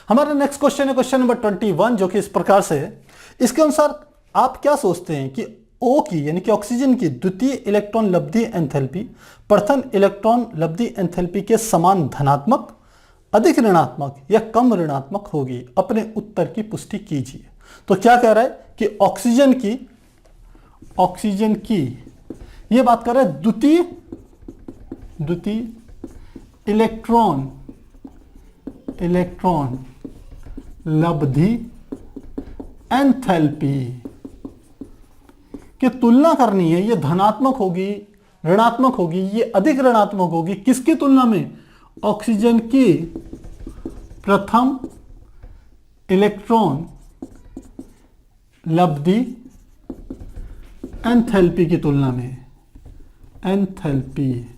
हमारा next question है question number 21, जो कि इस प्रकार से है। इसके अनुसार आप क्या सोचते हैं कि O की यानी कि ऑक्सीजन की द्वितीय इलेक्ट्रॉन लब्धि एंथैल्पी प्रथम इलेक्ट्रॉन लब्धि एंथैल्पी के समान धनात्मक, अधिक ऋणात्मक या कम ऋणात्मक होगी? अपने उत्तर की पुष्टि कीजिए। तो क्या कह रहा है कि ऑक्सीजन की ये बात कर रहा है द्वितीय इलेक्ट्रॉन लब्धि एंथैल्पी की तुलना करनी है। ये धनात्मक होगी, ऋणात्मक होगी, ये अधिक ऋणात्मक होगी। किसकी तुलना में? ऑक्सीजन की प्रथम इलेक्ट्रॉन लब्धि एंथैल्पी की तुलना में। एंथैल्पी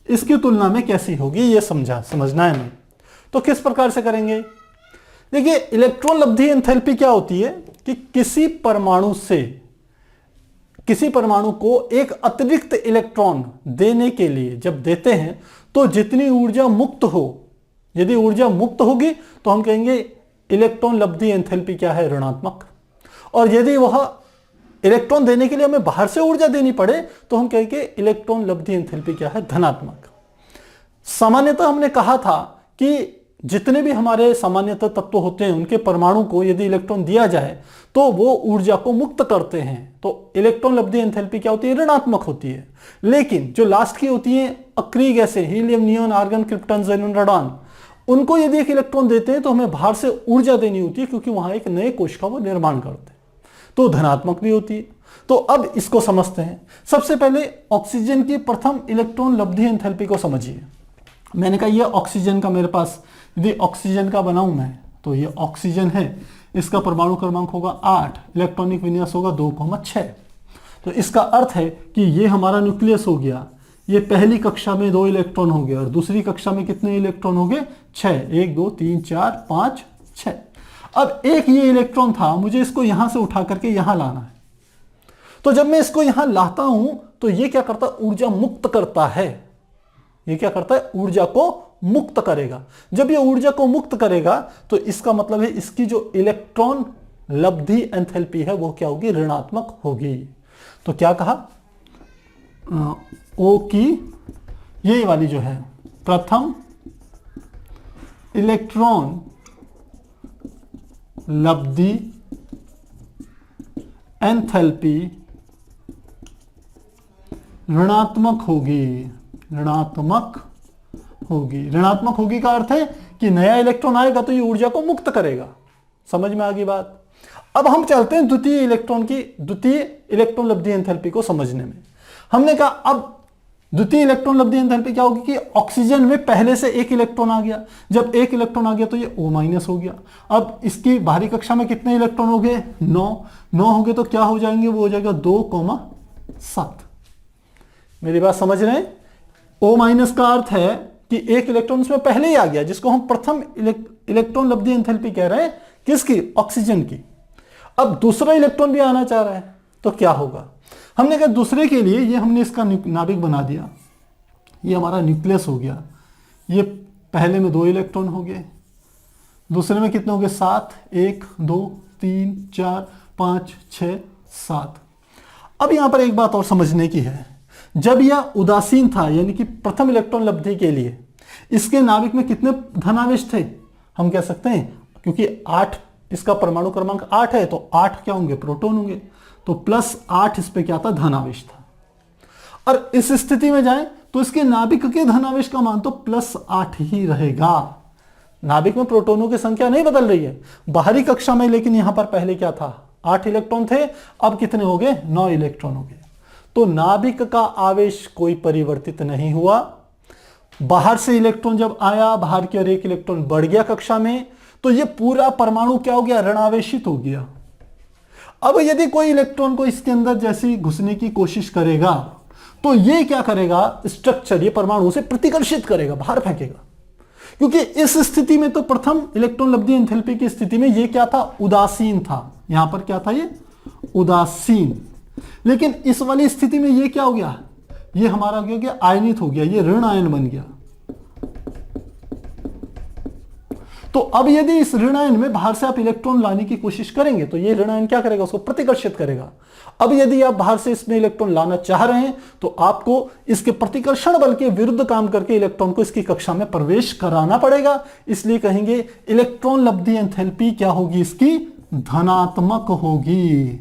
इसकी तुलना में कैसी होगी, ये समझना है हमें। तो किस प्रकार से करेंगे? देखिए, इलेक्ट्रॉन लब्धि एंथैल्पी क्या होती है कि किसी परमाणु को एक अतिरिक्त इलेक्ट्रॉन देने के लिए जब देते हैं तो जितनी ऊर्जा मुक्त हो, यदि ऊर्जा मुक्त होगी तो हम कहेंगे इलेक्ट्रॉन लब्धि एंथैल्पी क्या है? ऋणात्मक। और यदि वह इलेक्ट्रॉन देने के लिए हमें बाहर से ऊर्जा देनी पड़े तो हम कहेंगे इलेक्ट्रॉन लब्धि एंथैल्पी क्या है? धनात्मक। सामान्यतः हमने कहा था कि जितने भी हमारे सामान्यतः तत्व होते हैं उनके परमाणु को यदि इलेक्ट्रॉन दिया जाए तो वो ऊर्जा को मुक्त करते हैं, तो इलेक्ट्रॉन लब्धि एंथैल्पी क्या होती है? ऋणात्मक होती है। लेकिन जो लास्ट की होती है अक्रिय गैसें, helium, neon, argon, krypton, xenon, radon, उनको यदि एक इलेक्ट्रॉन देते हैं तो हमें बाहर से ऊर्जा देनी होती है क्योंकि वहां एक नए कोश का वो निर्माण करते हैं, तो धनात्मक भी होती है। तो अब इसको समझते हैं। सबसे पहले ऑक्सीजन की प्रथम इलेक्ट्रॉन लब्धि एंथैल्पी को समझिए। मैंने कहा ये ऑक्सीजन का, मेरे पास यदि ऑक्सीजन का बनाऊं मैं तो ये ऑक्सीजन है, इसका परमाणु क्रमांक होगा 8, इलेक्ट्रॉनिक विन्यास होगा 2,6। तो इसका अर्थ है कि ये हमारा न्यूक्लियस हो गया। ये पहली कक्षा में 2 इलेक्ट्रॉन हो गए और दूसरी कक्षा में कितने इलेक्ट्रॉन हो गए? 6। 1 2 3 4 5 6। अब एक ये इलेक्ट्रॉन था, मुझे इसको यहां से उठा करके यहां लाना है। तो जब मैं इसको यहां लाता हूं तो ये क्या करता है? ऊर्जा मुक्त करता है। ये क्या करता है? ऊर्जा को मुक्त करेगा। जब ये ऊर्जा को मुक्त करेगा तो इसका मतलब है इसकी जो इलेक्ट्रॉन लब्धि एंथैल्पी है वो क्या होगी? ऋणात्मक होगी। तो क्या कहा? ओ की ये वाली जो है प्रथम इलेक्ट्रॉन लब्धि एंथैल्पी ऋणात्मक होगी। ऋणात्मक होगी का अर्थ है कि नया इलेक्ट्रॉन आएगा तो ये ऊर्जा को मुक्त करेगा। समझ में आ गई बात? अब हम चलते हैं द्वितीय इलेक्ट्रॉन लब्धि एंथैल्पी को समझने में। हमने कहा अब द्वितीय इलेक्ट्रॉन लब्धि एंथैल्पी क्या होगी कि ऑक्सीजन में पहले से एक इलेक्ट्रॉन आ गया। जब एक इलेक्ट्रॉन आ गया तो ये O- हो गया। अब इसकी बाहरी कक्षा में कितने इलेक्ट्रॉन हो गए? 9 हो गए। तो क्या हो जाएंगे? वो हो जाएगा 2,7। मेरी बात समझ रहे हैं? O- का अर्थ है कि एक इलेक्ट्रॉन इसमें पहले ही आ गया, जिसको हम प्रथम इलेक्ट्रॉन लब्धि एंथैल्पी कह रहे हैं। किसकी? ऑक्सीजन की। अब दूसरा इलेक्ट्रॉन भी आना चाह रहा है तो क्या होगा? हमने कहा दूसरे के लिए ये हमने इसका नाभिक बना दिया। ये हमारा न्यूक्लियस हो गया। ये पहले में 2 इलेक्ट्रॉन हो गए, दूसरे में कितने हो गए? 7। 1 2 3 4 5 6 7। अब यहां पर एक बात और समझने की है। जब यह उदासीन था यानी कि प्रथम इलेक्ट्रॉन लब्धि के लिए इसके नाभिक में कितने धनावेश थे? हम कह सकते हैं क्योंकि 8 इसका परमाणु क्रमांक 8 है तो 8 क्या होंगे? प्रोटॉन होंगे। तो +8 इस पे क्या था? धनावेश था। और इस स्थिति में जाएं तो इसके नाभिक के धनावेश का मान तो +8 ही रहेगा। नाभिक में प्रोटॉनों की संख्या नहीं बदल रही है बाहरी कक्षा में, लेकिन यहां पर पहले क्या था? 8 इलेक्ट्रॉन थे, अब कितने हो गए? 9 इलेक्ट्रॉन हो गए। तो नाभिक का आवेश कोई परिवर्तित नहीं हुआ। बाहर से इलेक्ट्रॉन जब आया, बाहर की ओर एक इलेक्ट्रॉन बढ़ गया कक्षा में, तो ये पूरा परमाणु क्या हो गया? ऋणावेशित हो गया। अब यदि कोई इलेक्ट्रॉन को इसके अंदर जैसी घुसने की कोशिश करेगा तो ये क्या करेगा? स्ट्रक्चर ये परमाणु से प्रतिकर्षित करेगा, बाहर फेंकेगा। क्योंकि इस स्थिति में तो प्रथम इलेक्ट्रॉन लब्धि एंथैल्पी की स्थिति में ये क्या था? उदासीन था। यहां पर क्या था? ये उदासीन। लेकिन इस वाली स्थिति में ये क्या हो गया? ये हमारा हो गया आयनित हो गया, ये ऋण आयन बन गया। तो अब यदि इस ऋण आयन में बाहर से आप इलेक्ट्रॉन लाने की कोशिश करेंगे तो ये ऋण आयन क्या करेगा, उसको प्रतिकर्षित करेगा। अब यदि आप बाहर से इसमें इलेक्ट्रॉन लाना चाह रहे हैं तो आपको इसके प्रतिकर्षण बल के विरुद्ध काम करके इलेक्ट्रॉन को इसकी कक्षा में प्रवेश कराना पड़ेगा। इसलिए कहेंगे इलेक्ट्रॉन लब्धि एंथैल्पी क्या होगी, इसकी धनात्मक होगी,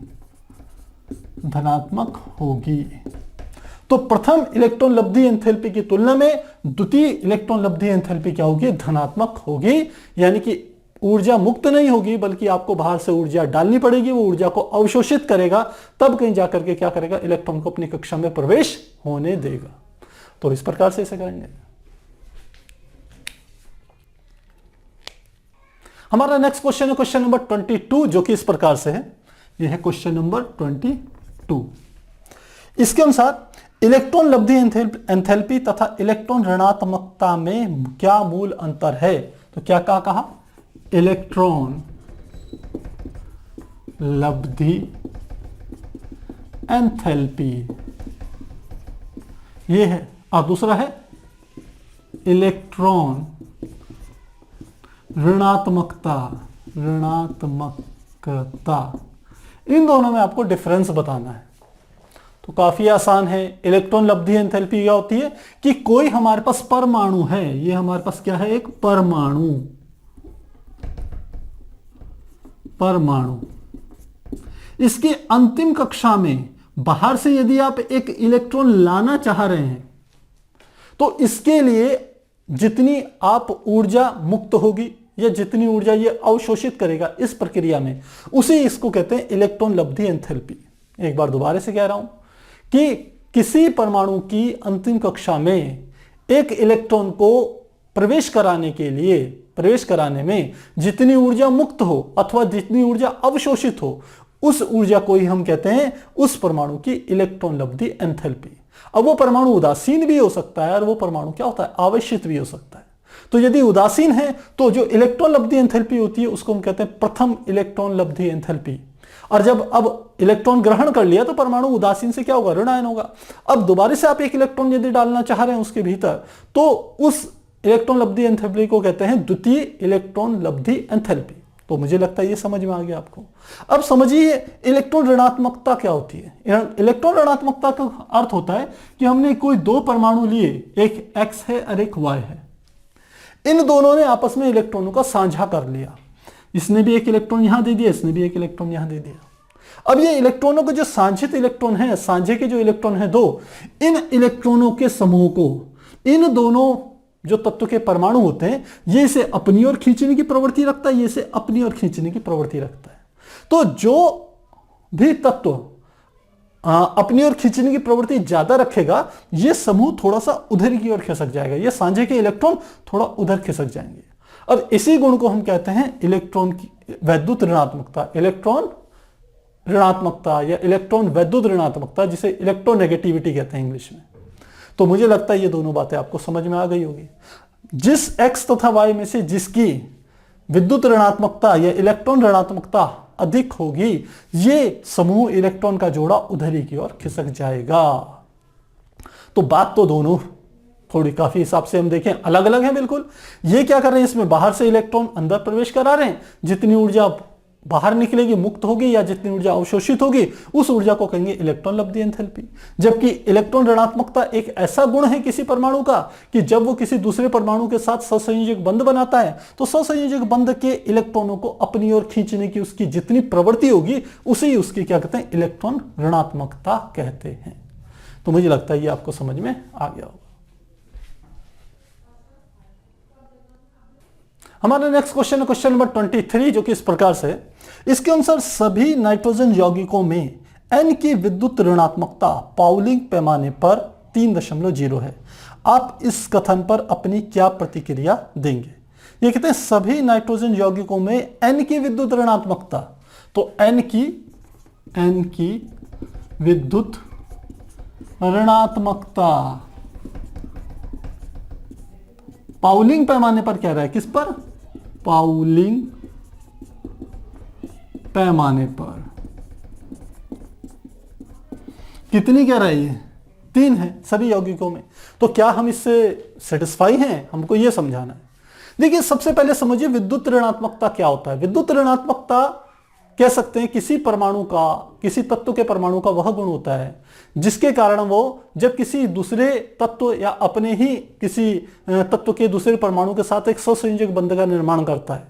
धनात्मक होगी। तो प्रथम इलेक्ट्रॉन लब्धि एंथैल्पी की तुलना में द्वितीय इलेक्ट्रॉन लब्धि एंथैल्पी क्या होगी, धनात्मक होगी। यानी कि ऊर्जा मुक्त नहीं होगी बल्कि आपको बाहर से ऊर्जा डालनी पड़ेगी, वो ऊर्जा को अवशोषित करेगा, तब कहीं जाकर के क्या करेगा, इलेक्ट्रॉन को अपनी कक्षा में प्रवेश होने देगा। तो इस प्रकार से इसे करेंगे। हमारा नेक्स्ट क्वेश्चन है क्वेश्चन नंबर 22, जो कि इस प्रकार से है। यह है क्वेश्चन नंबर 22। इसके अनुसार इलेक्ट्रॉन लब्धि एंथैल्पी तथा इलेक्ट्रॉन ऋणात्मकता में क्या मूल अंतर है। तो क्या कहा, इलेक्ट्रॉन लब्धि एंथैल्पी ये है, और दूसरा है इलेक्ट्रॉन ऋणात्मकता, ऋणात्मकता। इन दोनों में आपको डिफरेंस बताना है। तो काफी आसान है। इलेक्ट्रॉन लब्धि एंथैल्पी क्या होती है कि कोई हमारे पास परमाणु है, ये हमारे पास क्या है, एक परमाणु, परमाणु। इसकी अंतिम कक्षा में बाहर से यदि आप एक इलेक्ट्रॉन लाना चाह रहे हैं तो इसके लिए जितनी आप ऊर्जा मुक्त होगी या जितनी ऊर्जा ये अवशोषित करेगा इस प्रक्रिया में, उसे इसको कहते हैं इलेक्ट्रॉन लब्धि एंथैल्पी। एक बार दोबारा से कह रहा हूं कि किसी परमाणु की अंतिम कक्षा में एक इलेक्ट्रॉन को प्रवेश कराने में जितनी ऊर्जा मुक्त हो अथवा जितनी ऊर्जा अवशोषित हो, उस ऊर्जा को ही हम कहते हैं उस परमाणु की इलेक्ट्रॉन लब्धि एंथैल्पी। अब वो परमाणु उदासीन भी हो सकता है और वो परमाणु क्या होता है, आवेशित भी हो सकता है। तो यदि उदासीन है तो जो इलेक्ट्रॉन लब्धि एंथैल्पी होती है उसको हम कहते हैं प्रथम इलेक्ट्रॉन लब्धि एंथैल्पी। और जब अब इलेक्ट्रॉन ग्रहण कर लिया तो परमाणु उदासीन से क्या होगा, ऋण आयन होगा। अब दोबारा से आप एक इलेक्ट्रॉन यदि डालना चाह रहे हैं उसके भीतर, तो उस इलेक्ट्रॉन लब्धि एंथैल्पी को कहते हैं द्वितीय इलेक्ट्रॉन लब्धि एंथैल्पी। तो मुझे लगता है ये समझ में आ गया आपको। अब समझिए इलेक्ट्रॉन ऋणात्मकता क्या होती है। इलेक्ट्रॉन ऋणात्मकता का अर्थ होता है कि हमने कोई दो परमाणु लिए, एक X है और एक Y है। इन दोनों ने आपस में इलेक्ट्रॉनों का साझा कर लिया। इसने भी एक इलेक्ट्रॉन यहां दे दिया, इसने भी एक इलेक्ट्रॉन यहां दे दिया। अब ये इलेक्ट्रॉनों के जो सांझित इलेक्ट्रॉन है, सांझे के जो इलेक्ट्रॉन है दो, इन इलेक्ट्रॉनों के समूह को इन दोनों जो तत्व के परमाणु होते हैं ये इसे अपनी ओर खींचने की प्रवृत्ति रखता है, ये इसे अपनी ओर खींचने की प्रवृत्ति रखता है। तो जो भी तत्व अपनी ओर खींचने की प्रवृत्ति ज्यादा रखेगा ये समूह थोड़ा सा उधर की ओर खिसक जाएगा, ये सांझे के इलेक्ट्रॉन थोड़ा उधर खिसक जाएंगे। और इसी गुण को हम कहते हैं इलेक्ट्रॉन की वैद्युत ऋणात्मकता, इलेक्ट्रॉन ऋणात्मकता या इलेक्ट्रॉन वैद्युत ऋणात्मकता, जिसे इलेक्ट्रोनेगेटिविटी कहते हैं इंग्लिश में। तो मुझे लगता है ये दोनों बातें आपको समझ में आ गई होगी। जिस X तथा Y में से जिसकी विद्युत ऋणात्मकता या इलेक्ट्रॉन ऋणात्मकता अधिक होगी, ये समूह इलेक्ट्रॉन का जोड़ा उधरी की ओर खिसक जाएगा। तो बात तो दोनों थोड़ी काफी हिसाब से हम देखें अलग अलग है बिल्कुल। ये क्या कर रहे हैं, इसमें बाहर से इलेक्ट्रॉन अंदर प्रवेश करा रहे हैं, जितनी ऊर्जा बाहर निकलेगी मुक्त होगी या जितनी ऊर्जा अवशोषित होगी उस ऊर्जा को कहेंगे इलेक्ट्रॉन लब्धि एंथैल्पी। जबकि इलेक्ट्रॉन ऋणात्मकता एक ऐसा गुण है किसी परमाणु का कि जब वो किसी दूसरे परमाणु के साथ सहसंयोजक बंध बनाता है तो सहसंयोजक बंध के इलेक्ट्रॉनों को अपनी ओर खींचने की उसकी जितनी प्रवृत्ति होगी उसे ही उसकी क्या कहते हैं, इलेक्ट्रॉन ऋणात्मकता कहते हैं। तो मुझे लगता है ये आपको समझ में आ गया होगा। हमारा नेक्स्ट क्वेश्चन है क्वेश्चन नंबर 23, जो कि इस प्रकार से है। इसके अनुसार सभी नाइट्रोजन यौगिकों में N की विद्युत ऋणात्मकता पाउलिंग पैमाने पर 3.0 है। आप इस कथन पर अपनी क्या प्रतिक्रिया देंगे। ये कहते हैं सभी नाइट्रोजन यौगिकों में N की विद्युत ऋणात्मकता, तो N की विद्युत ऋणात्मकता पाउलिंग पैमाने पर क्या रहा है, किस पर, पाउलिंग पैमाने पर कितनी कह रहा है, ये 3 है सभी यौगिकों में। तो क्या हम इससे सेटिस्फाई हैं, हमको यह समझाना है। देखिए सबसे पहले समझिए विद्युत ऋणात्मकता क्या होता है। विद्युत ऋणात्मकता कह सकते हैं किसी परमाणु का, किसी तत्व के परमाणु का वह गुण होता है जिसके कारण वो जब किसी दूसरे तत्व या अपने ही किसी तत्व के दूसरे परमाणु के साथ एक सहसंयोजक बंध का निर्माण करता है।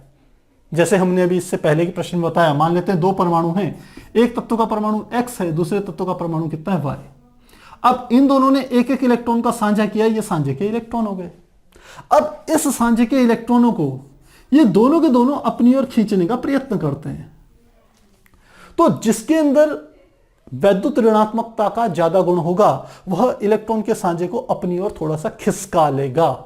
जैसे हमने अभी इससे पहले के प्रश्न में बताया, मान लेते हैं दो परमाणु हैं, एक तत्व का परमाणु x है, दूसरे तत्व का परमाणु कितना है y। अब इन दोनों ने एक एक इलेक्ट्रॉन का साझा किया, ये साझे के इलेक्ट्रॉन हो गए। अब इस साझे के इलेक्ट्रॉनों को ये दोनों के दोनों अपनी ओर खींचने का प्रयत्न करते हैं। तो जिसके अंदर वैद्युत ऋणात्मकता का ज्यादा गुण होगा वह इलेक्ट्रॉन के साझे को अपनी ओर थोड़ा सा खिसका लेगा,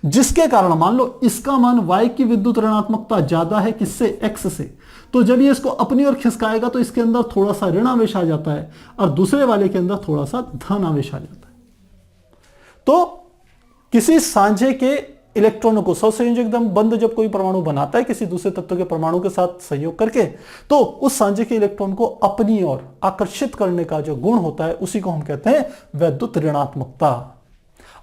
जिसके कारण मान लो इसका मान y की विद्युत ऋणात्मकता ज्यादा है किससे, x से। तो जब ये इसको अपनी ओर खिसकाएगा तो इसके अंदर थोड़ा सा ऋण आवेश आ जाता है और दूसरे वाले के अंदर थोड़ा सा धन आवेश आ जाता है। तो किसी साझे के इलेक्ट्रॉनों को सहसंयोजक बंध जब कोई परमाणु बनाता है किसी दूसरे तत्व के परमाणु के साथ सहयोग करके, तो उस साझे के इलेक्ट्रॉन को अपनी ओर आकर्षित करने का जो गुण होता है उसी को हम कहते हैं वैद्युत ऋणात्मकता।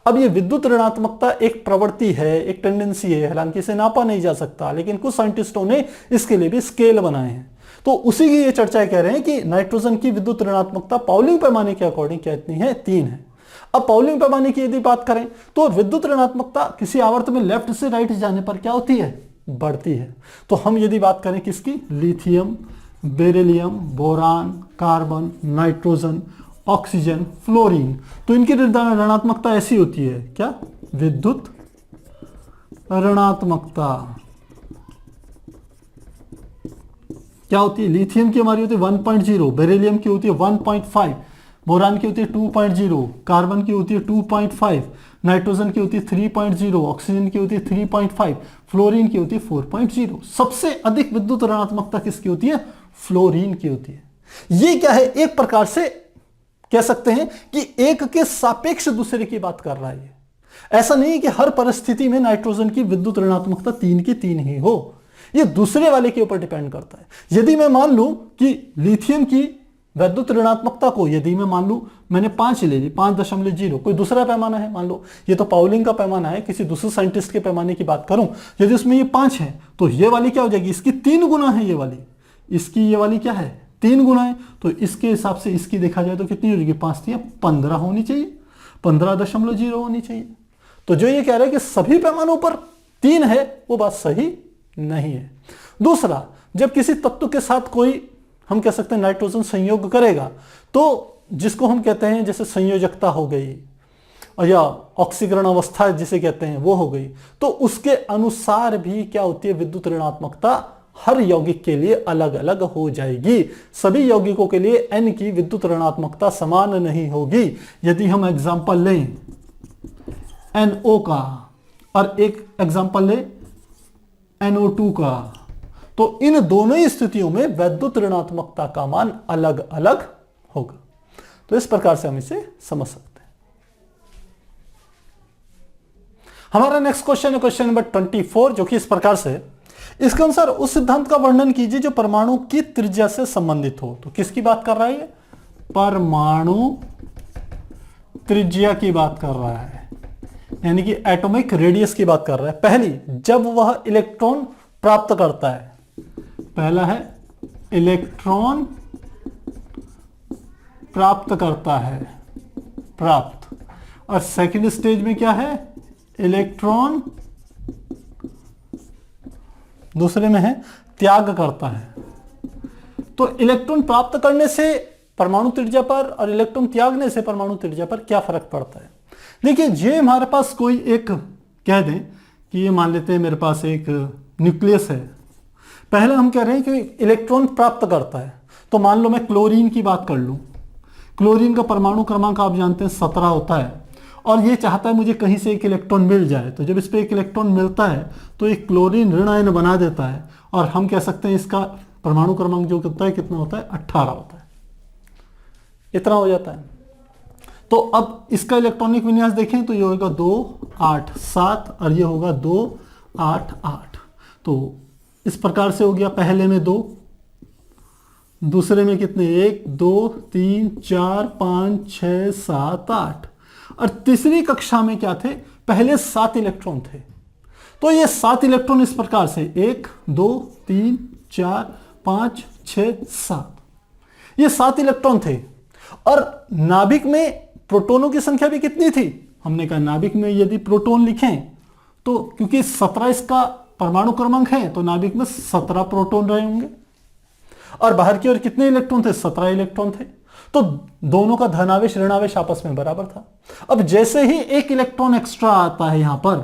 अब ये विद्युत ऋणात्मकता एक प्रवृत्ति है, एक टेंडेंसी है, हालांकि इसे नापा नहीं जा सकता, लेकिन कुछ साइंटिस्टों ने इसके लिए भी स्केल बनाए हैं। तो उसी की ये चर्चा कह रहे हैं कि नाइट्रोजन की विद्युत ऋणात्मकता पाउलिंग पैमाने के अकॉर्डिंग क्या इतनी है, 3 है। अब पाउलिंग पैमाने की यदि बात करें तो विद्युत ऋणात्मकता किसी आवर्त में लेफ्ट से राइट जाने पर क्या होती है, बढ़ती है। तो हम यदि बात करें किसकी, lithium, beryllium, boron, carbon, nitrogen, oxygen, fluorine, तो इनकी ऋणात्मकता ऐसी होती है क्या, विद्युत ऋणात्मकता क्या होती है, लिथियम की हमारी होती है 1.0, बेरिलियम की होती है 1.5, बोरान की होती है 2.0, कार्बन की होती है 2.5, नाइट्रोजन की होती है 3.0, ऑक्सीजन की होती है 3.5, फ्लोरीन की होती है 4.0। सबसे अधिक विद्युत ऋणात्मकता किसकी होती है, फ्लोरीन की होती है। ये क्या है, एक प्रकार से कह सकते हैं कि एक के सापेक्ष दूसरे की बात कर रहा है। ऐसा नहीं कि हर परिस्थिति में नाइट्रोजन की विद्युत ऋणात्मकता 3 की 3 ही हो, यह दूसरे वाले के ऊपर डिपेंड करता है। यदि मैं मान लूं कि लिथियम की वैद्युत ऋणात्मकता को यदि मैं मान लूं मैंने 5 ले ली, 5.0, कोई दूसरा पैमाना है, मान लो ये तो पाउलिंग का पैमाना है, किसी दूसरे साइंटिस्ट के पैमाने की बात करूं, यदि उसमें ये 5 है तो ये वाली क्या हो जाएगी, इसकी 3 गुना है ये वाली, इसकी ये वाली क्या है 3 गुना है। तो इसके हिसाब से इसकी देखा जाए तो कितनी हो जाएगी, 5 3 15 होनी चाहिए, 15.0 होनी चाहिए। तो जो ये कह रहा है कि सभी पैमानों पर 3 है वो बात सही नहीं है। दूसरा, जब किसी तत्व के साथ कोई हम कह सकते हैं नाइट्रोजन संयोग करेगा तो जिसको हम कहते हैं जैसे संयोजकता हो गई और या ऑक्सीकरण अवस्था जिसे कहते हैं वो हो गई, तो उसके अनुसार भी क्या होती है, विद्युत ऋणात्मकता हर यौगिक के लिए अलग अलग हो जाएगी। सभी यौगिकों के लिए N की विद्युत ऋणात्मकता समान नहीं होगी। यदि हम एग्जांपल लें NO का और एक एग्जांपल लें NO2 का, तो इन दोनों ही स्थितियों में वैद्युत ऋणात्मकता का मान अलग अलग होगा। तो इस प्रकार से हम इसे समझ सकते हैं। हमारा नेक्स्ट क्वेश्चन है क्वेश्चन नंबर 24, जो कि इस प्रकार से, इसके अनुसार उस सिद्धांत का वर्णन कीजिए जो परमाणु की त्रिज्या से संबंधित हो। तो किसकी बात कर रहा है, परमाणु त्रिज्या की बात कर रहा है, यानी कि एटॉमिक रेडियस की बात कर रहा है। पहली, जब वह इलेक्ट्रॉन प्राप्त करता है, पहला है इलेक्ट्रॉन प्राप्त करता है, प्राप्त, और सेकंड स्टेज में क्या है, इलेक्ट्रॉन दूसरे में है त्याग करता है। तो इलेक्ट्रॉन प्राप्त करने से परमाणु त्रिज्या पर और इलेक्ट्रॉन त्यागने से परमाणु त्रिज्या पर क्या फर्क पड़ता है। देखिए, ये हमारे पास कोई एक कह दें कि ये मान लेते हैं मेरे पास एक न्यूक्लियस है। पहले हम कह रहे हैं कि इलेक्ट्रॉन प्राप्त करता है, तो मान लो मैं क्लोरीन की बात कर लूं। क्लोरीन का परमाणु क्रमांक आप जानते हैं 17 होता है, और ये चाहता है मुझे कहीं से एक इलेक्ट्रॉन मिल जाए। तो जब इस पर एक इलेक्ट्रॉन मिलता है तो एक क्लोरीन ऋण आयन बना देता है, और हम कह सकते हैं इसका परमाणु क्रमांक जो होता है कितना होता है, 18 होता है, इतना हो जाता है। तो अब इसका इलेक्ट्रॉनिक विन्यास देखें तो ये होगा 2 8 7 और ये होगा 2 8 8। तो इस प्रकार से हो गया, पहले में 2, दूसरे में कितने, 1 2 3 4 5 6 7 8, और तीसरी कक्षा में क्या थे, पहले 7 इलेक्ट्रॉन थे। तो ये 7 इलेक्ट्रॉन इस प्रकार से 1 2 3 4 5 6 7, ये 7 इलेक्ट्रॉन थे। और नाभिक में प्रोटॉनों की संख्या भी कितनी थी? हमने कहा नाभिक में यदि प्रोटॉन लिखें तो क्योंकि 17 इसका परमाणु क्रमांक है तो नाभिक में 17 प्रोटॉन रहे होंगे। और बाहर की ओर कितने इलेक्ट्रॉन थे? 17 इलेक्ट्रॉन थे। तो दोनों का धनावेश ऋणावेश आपस में बराबर था। अब जैसे ही एक इलेक्ट्रॉन एक्स्ट्रा आता है यहां पर,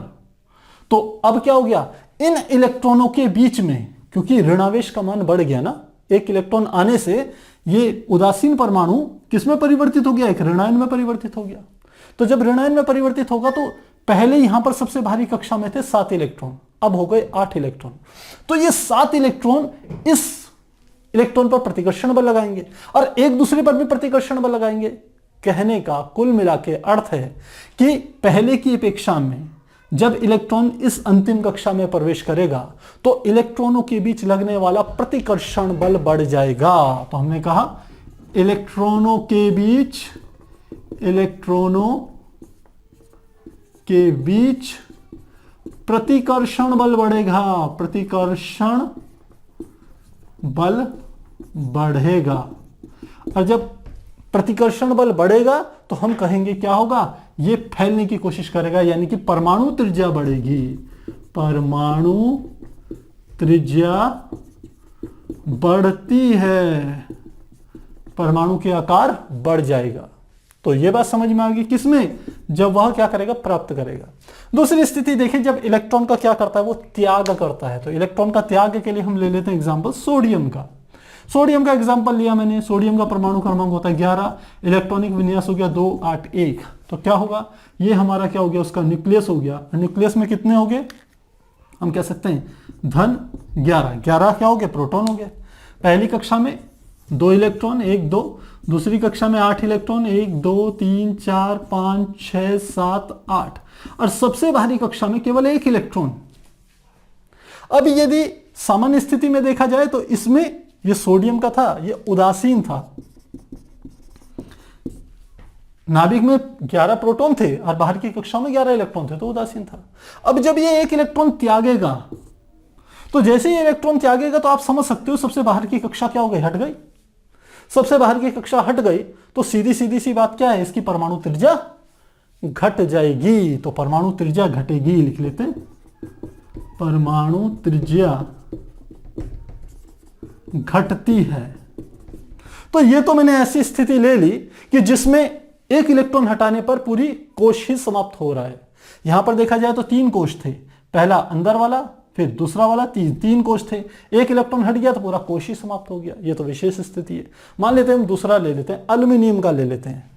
तो अब क्या हो गया, इन इलेक्ट्रॉनों के बीच में, क्योंकि ऋणावेश का मान बढ़ गया ना, एक इलेक्ट्रॉन आने से ये उदासीन परमाणु किसमें परिवर्तित हो गया? एक ऋणायन में परिवर्तित हो गया। तो जब ऋणायन में परिवर्तित होगा तो पहले यहां पर सबसे भारी कक्षा में थे 7 इलेक्ट्रॉन, अब हो गए 8 इलेक्ट्रॉन। तो ये 7 इलेक्ट्रॉन इस इलेक्ट्रॉन पर प्रतिकर्षण बल लगाएंगे और एक दूसरे पर भी प्रतिकर्षण बल लगाएंगे। कहने का कुल मिला के अर्थ है कि पहले की अपेक्षा में जब इलेक्ट्रॉन इस अंतिम कक्षा में प्रवेश करेगा तो इलेक्ट्रॉनों के बीच लगने वाला प्रतिकर्षण बल बढ़ जाएगा। तो हमने कहा इलेक्ट्रॉनों के बीच प्रतिकर्षण बल बढ़ेगा, प्रतिकर्षण बल बढ़ेगा। और जब प्रतिकर्षण बल बढ़ेगा तो हम कहेंगे क्या होगा, ये फैलने की कोशिश करेगा, यानी कि परमाणु त्रिज्या बढ़ेगी, परमाणु त्रिज्या बढ़ती है, परमाणु के आकार बढ़ जाएगा। तो ये बात समझ में आ गई किसमें, जब वह क्या करेगा, प्राप्त करेगा। दूसरी स्थिति देखें, जब इलेक्ट्रॉन का क्या करता है, वो त्याग करता है। तो इलेक्ट्रॉन का त्याग के लिए हम ले लेते हैं एग्जांपल सोडियम का। सोडियम का एग्जांपल लिया मैंने, सोडियम का परमाणु क्रमांक होता है 11, इलेक्ट्रॉनिक विन्यास हो गया 2 8 1। तो क्या होगा, ये हमारा क्या हो गया, उसका न्यूक्लियस हो गया। न्यूक्लियस में कितने हो गए, हम कह सकते हैं धन 11, 11 क्या हो गए, प्रोटॉन हो गए। पहली कक्षा में 2 इलेक्ट्रॉन 1 2, दूसरी कक्षा में 8 इलेक्ट्रॉन 1 2 3 4 5 6 7 8, और सबसे बाहरी कक्षा में केवल 1 इलेक्ट्रॉन। अब यदि सामान्य स्थिति में देखा जाए तो इसमें ये सोडियम का था, ये उदासीन था। नाभिक में 11 प्रोटॉन थे और बाहर की कक्षा में 11 इलेक्ट्रॉन थे, तो उदासीन था। अब जब ये 1 इलेक्ट्रॉन त्यागेगा, तो जैसे ही इलेक्ट्रॉन त्यागेगा तो आप समझ सकते हो सबसे बाहर की कक्षा क्या हो गई, हट गई। सबसे बाहर की कक्षा हट गई तो सीधी सी बात क्या है, इसकी परमाणु त्रिज्या घट जाएगी। तो परमाणु त्रिज्या घटेगी, लिख लेते हैं, परमाणु त्रिज्या घटती है। तो ये तो मैंने ऐसी स्थिति ले ली कि जिसमें 1 इलेक्ट्रॉन हटाने पर पूरी कोश ही समाप्त हो रहा है। यहां पर देखा जाए तो 3 कोश थे, पहला अंदर वाला, फिर दूसरा वाला, 3 कोश थे। 1 इलेक्ट्रॉन हट गया तो पूरा कोश ही समाप्त हो गया। ये तो विशेष स्थिति है। मान लेते हैं हम दूसरा ले लेते हैं, एल्यूमिनियम का ले लेते हैं।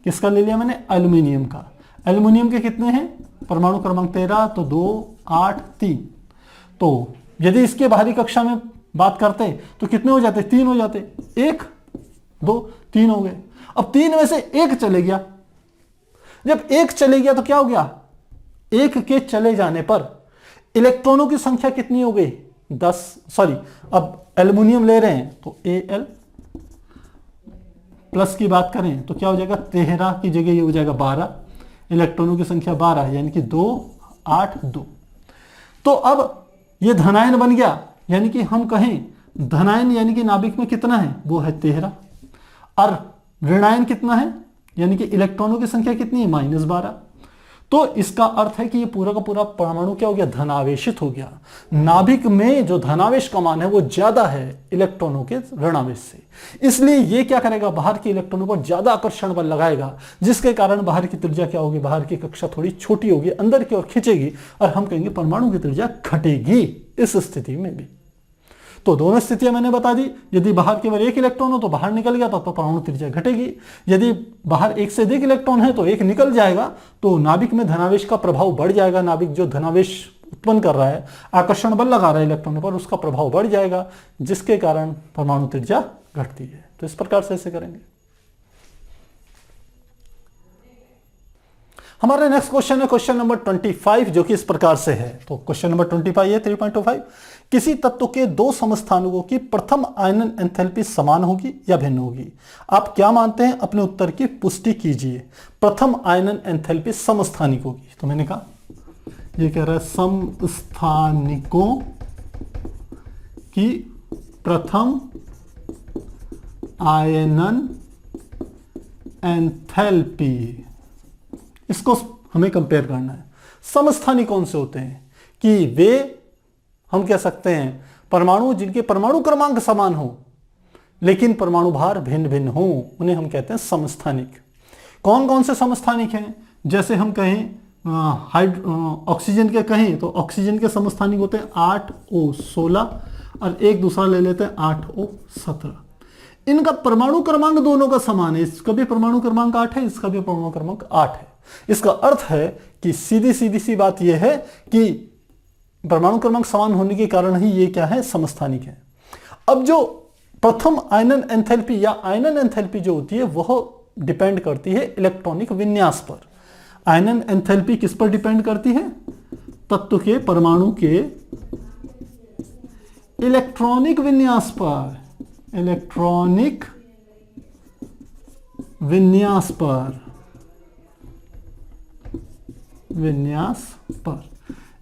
किसका ले लिया मैंने, एल्यूमिनियम का। एल्यूमिनियम के कितने हैं, परमाणु क्रमांक 13, तो 2 8 3। तो यदि इसके बाहरी कक्षा में बात करते तो कितने हो जाते, 3 हो जाते, 1 2 3 हो गए। अब 3 में से 1 चले गया। जब 1 चले गया तो क्या हो गया, 1 के चले जाने पर इलेक्ट्रॉनों की संख्या कितनी हो गई, 10, सॉरी अब एल्युमिनियम ले रहे हैं तो Al प्लस की बात करें तो क्या हो जाएगा, 13 की जगह ये हो जाएगा 12, इलेक्ट्रॉनों की संख्या 12, यानी कि 2 8 2। तो अब ये धनायन बन गया, यानी कि हम कहें धनायन यानी कि नाभिक में कितना है, वो है 13, और ऋणायन कितना है, यानी कि इलेक्ट्रॉनों की संख्या कितनी है, -12। तो इसका अर्थ है कि ये पूरा का पूरा परमाणु क्या हो गया, धनावेशित हो गया। नाभिक में जो धनावेश का मान है वो ज्यादा है इलेक्ट्रॉनों के ऋणावेश से, इसलिए ये क्या करेगा, बाहर के इलेक्ट्रॉनों पर ज्यादा आकर्षण बल लगाएगा, जिसके कारण बाहर की त्रिज्या क्या होगी, बाहर की कक्षा थोड़ी छोटी होगी, अंदर की ओर खींचेगी, और हम कहेंगे परमाणु की त्रिज्या घटेगी इस स्थिति में भी। तो दोनों स्थितियां मैंने बता दी। यदि बाहर केवल 1 इलेक्ट्रॉन हो तो बाहर निकल गया तो परमाणु त्रिज्या घटेगी। यदि बाहर 1 से अधिक इलेक्ट्रॉन है तो 1 निकल जाएगा, तो नाभिक में धनावेश का प्रभाव बढ़ जाएगा। नाभिक जो धनावेश उत्पन्न कर रहा है, आकर्षण बल लगा रहा है इलेक्ट्रॉनों पर, उसका प्रभाव बढ़ जाएगा, जिसके कारण परमाणु त्रिज्या घटती है। तो इस प्रकार से ऐसे करेंगे। हमारा नेक्स्ट क्वेश्चन है क्वेश्चन नंबर 25, जो कि इस प्रकार से है। तो क्वेश्चन नंबर 25 है 3.25, किसी तत्व के 2 समस्थानिकों की प्रथम आयनन एंथैल्पी समान होगी या भिन्न होगी। आप क्या मानते हैं, अपने उत्तर की पुष्टि कीजिए। प्रथम आयनन एंथैल्पी समस्थानिकों की, तो मैंने कहा ये कह रहा है समस्थानिकों की प्रथम आयनन एंथैल्पी, इसको हमें कंपेयर करना है। समस्थानिक कौन से होते हैं कि वे, हम कह सकते हैं परमाणु जिनके परमाणु क्रमांक समान हो लेकिन परमाणु भार भिन्न भिन्न हो, उन्हें हम कहते हैं समस्थानिक। कौन कौन से समस्थानिक हैं? जैसे हम कहें ऑक्सीजन के कहें तो ऑक्सीजन के समस्थानिक होते हैं 8O16 और एक दूसरा ले लेते हैं 8O17। इनका परमाणु क्रमांक दोनों का समान है, इसका भी परमाणु क्रमांक 8 है, इसका भी परमाणु क्रमांक 8 है। इसका अर्थ है कि सीधी सी बात यह है कि परमाणु क्रमांक समान होने के कारण ही ये क्या है, समस्थानिक है। अब जो प्रथम आयनन एंथैल्पी या आयनन एंथैल्पी जो होती है वह डिपेंड करती है इलेक्ट्रॉनिक विन्यास पर। आयनन एंथैल्पी किस पर डिपेंड करती है? तत्व के परमाणु के इलेक्ट्रॉनिक विन्यास पर, इलेक्ट्रॉनिक विन्यास पर,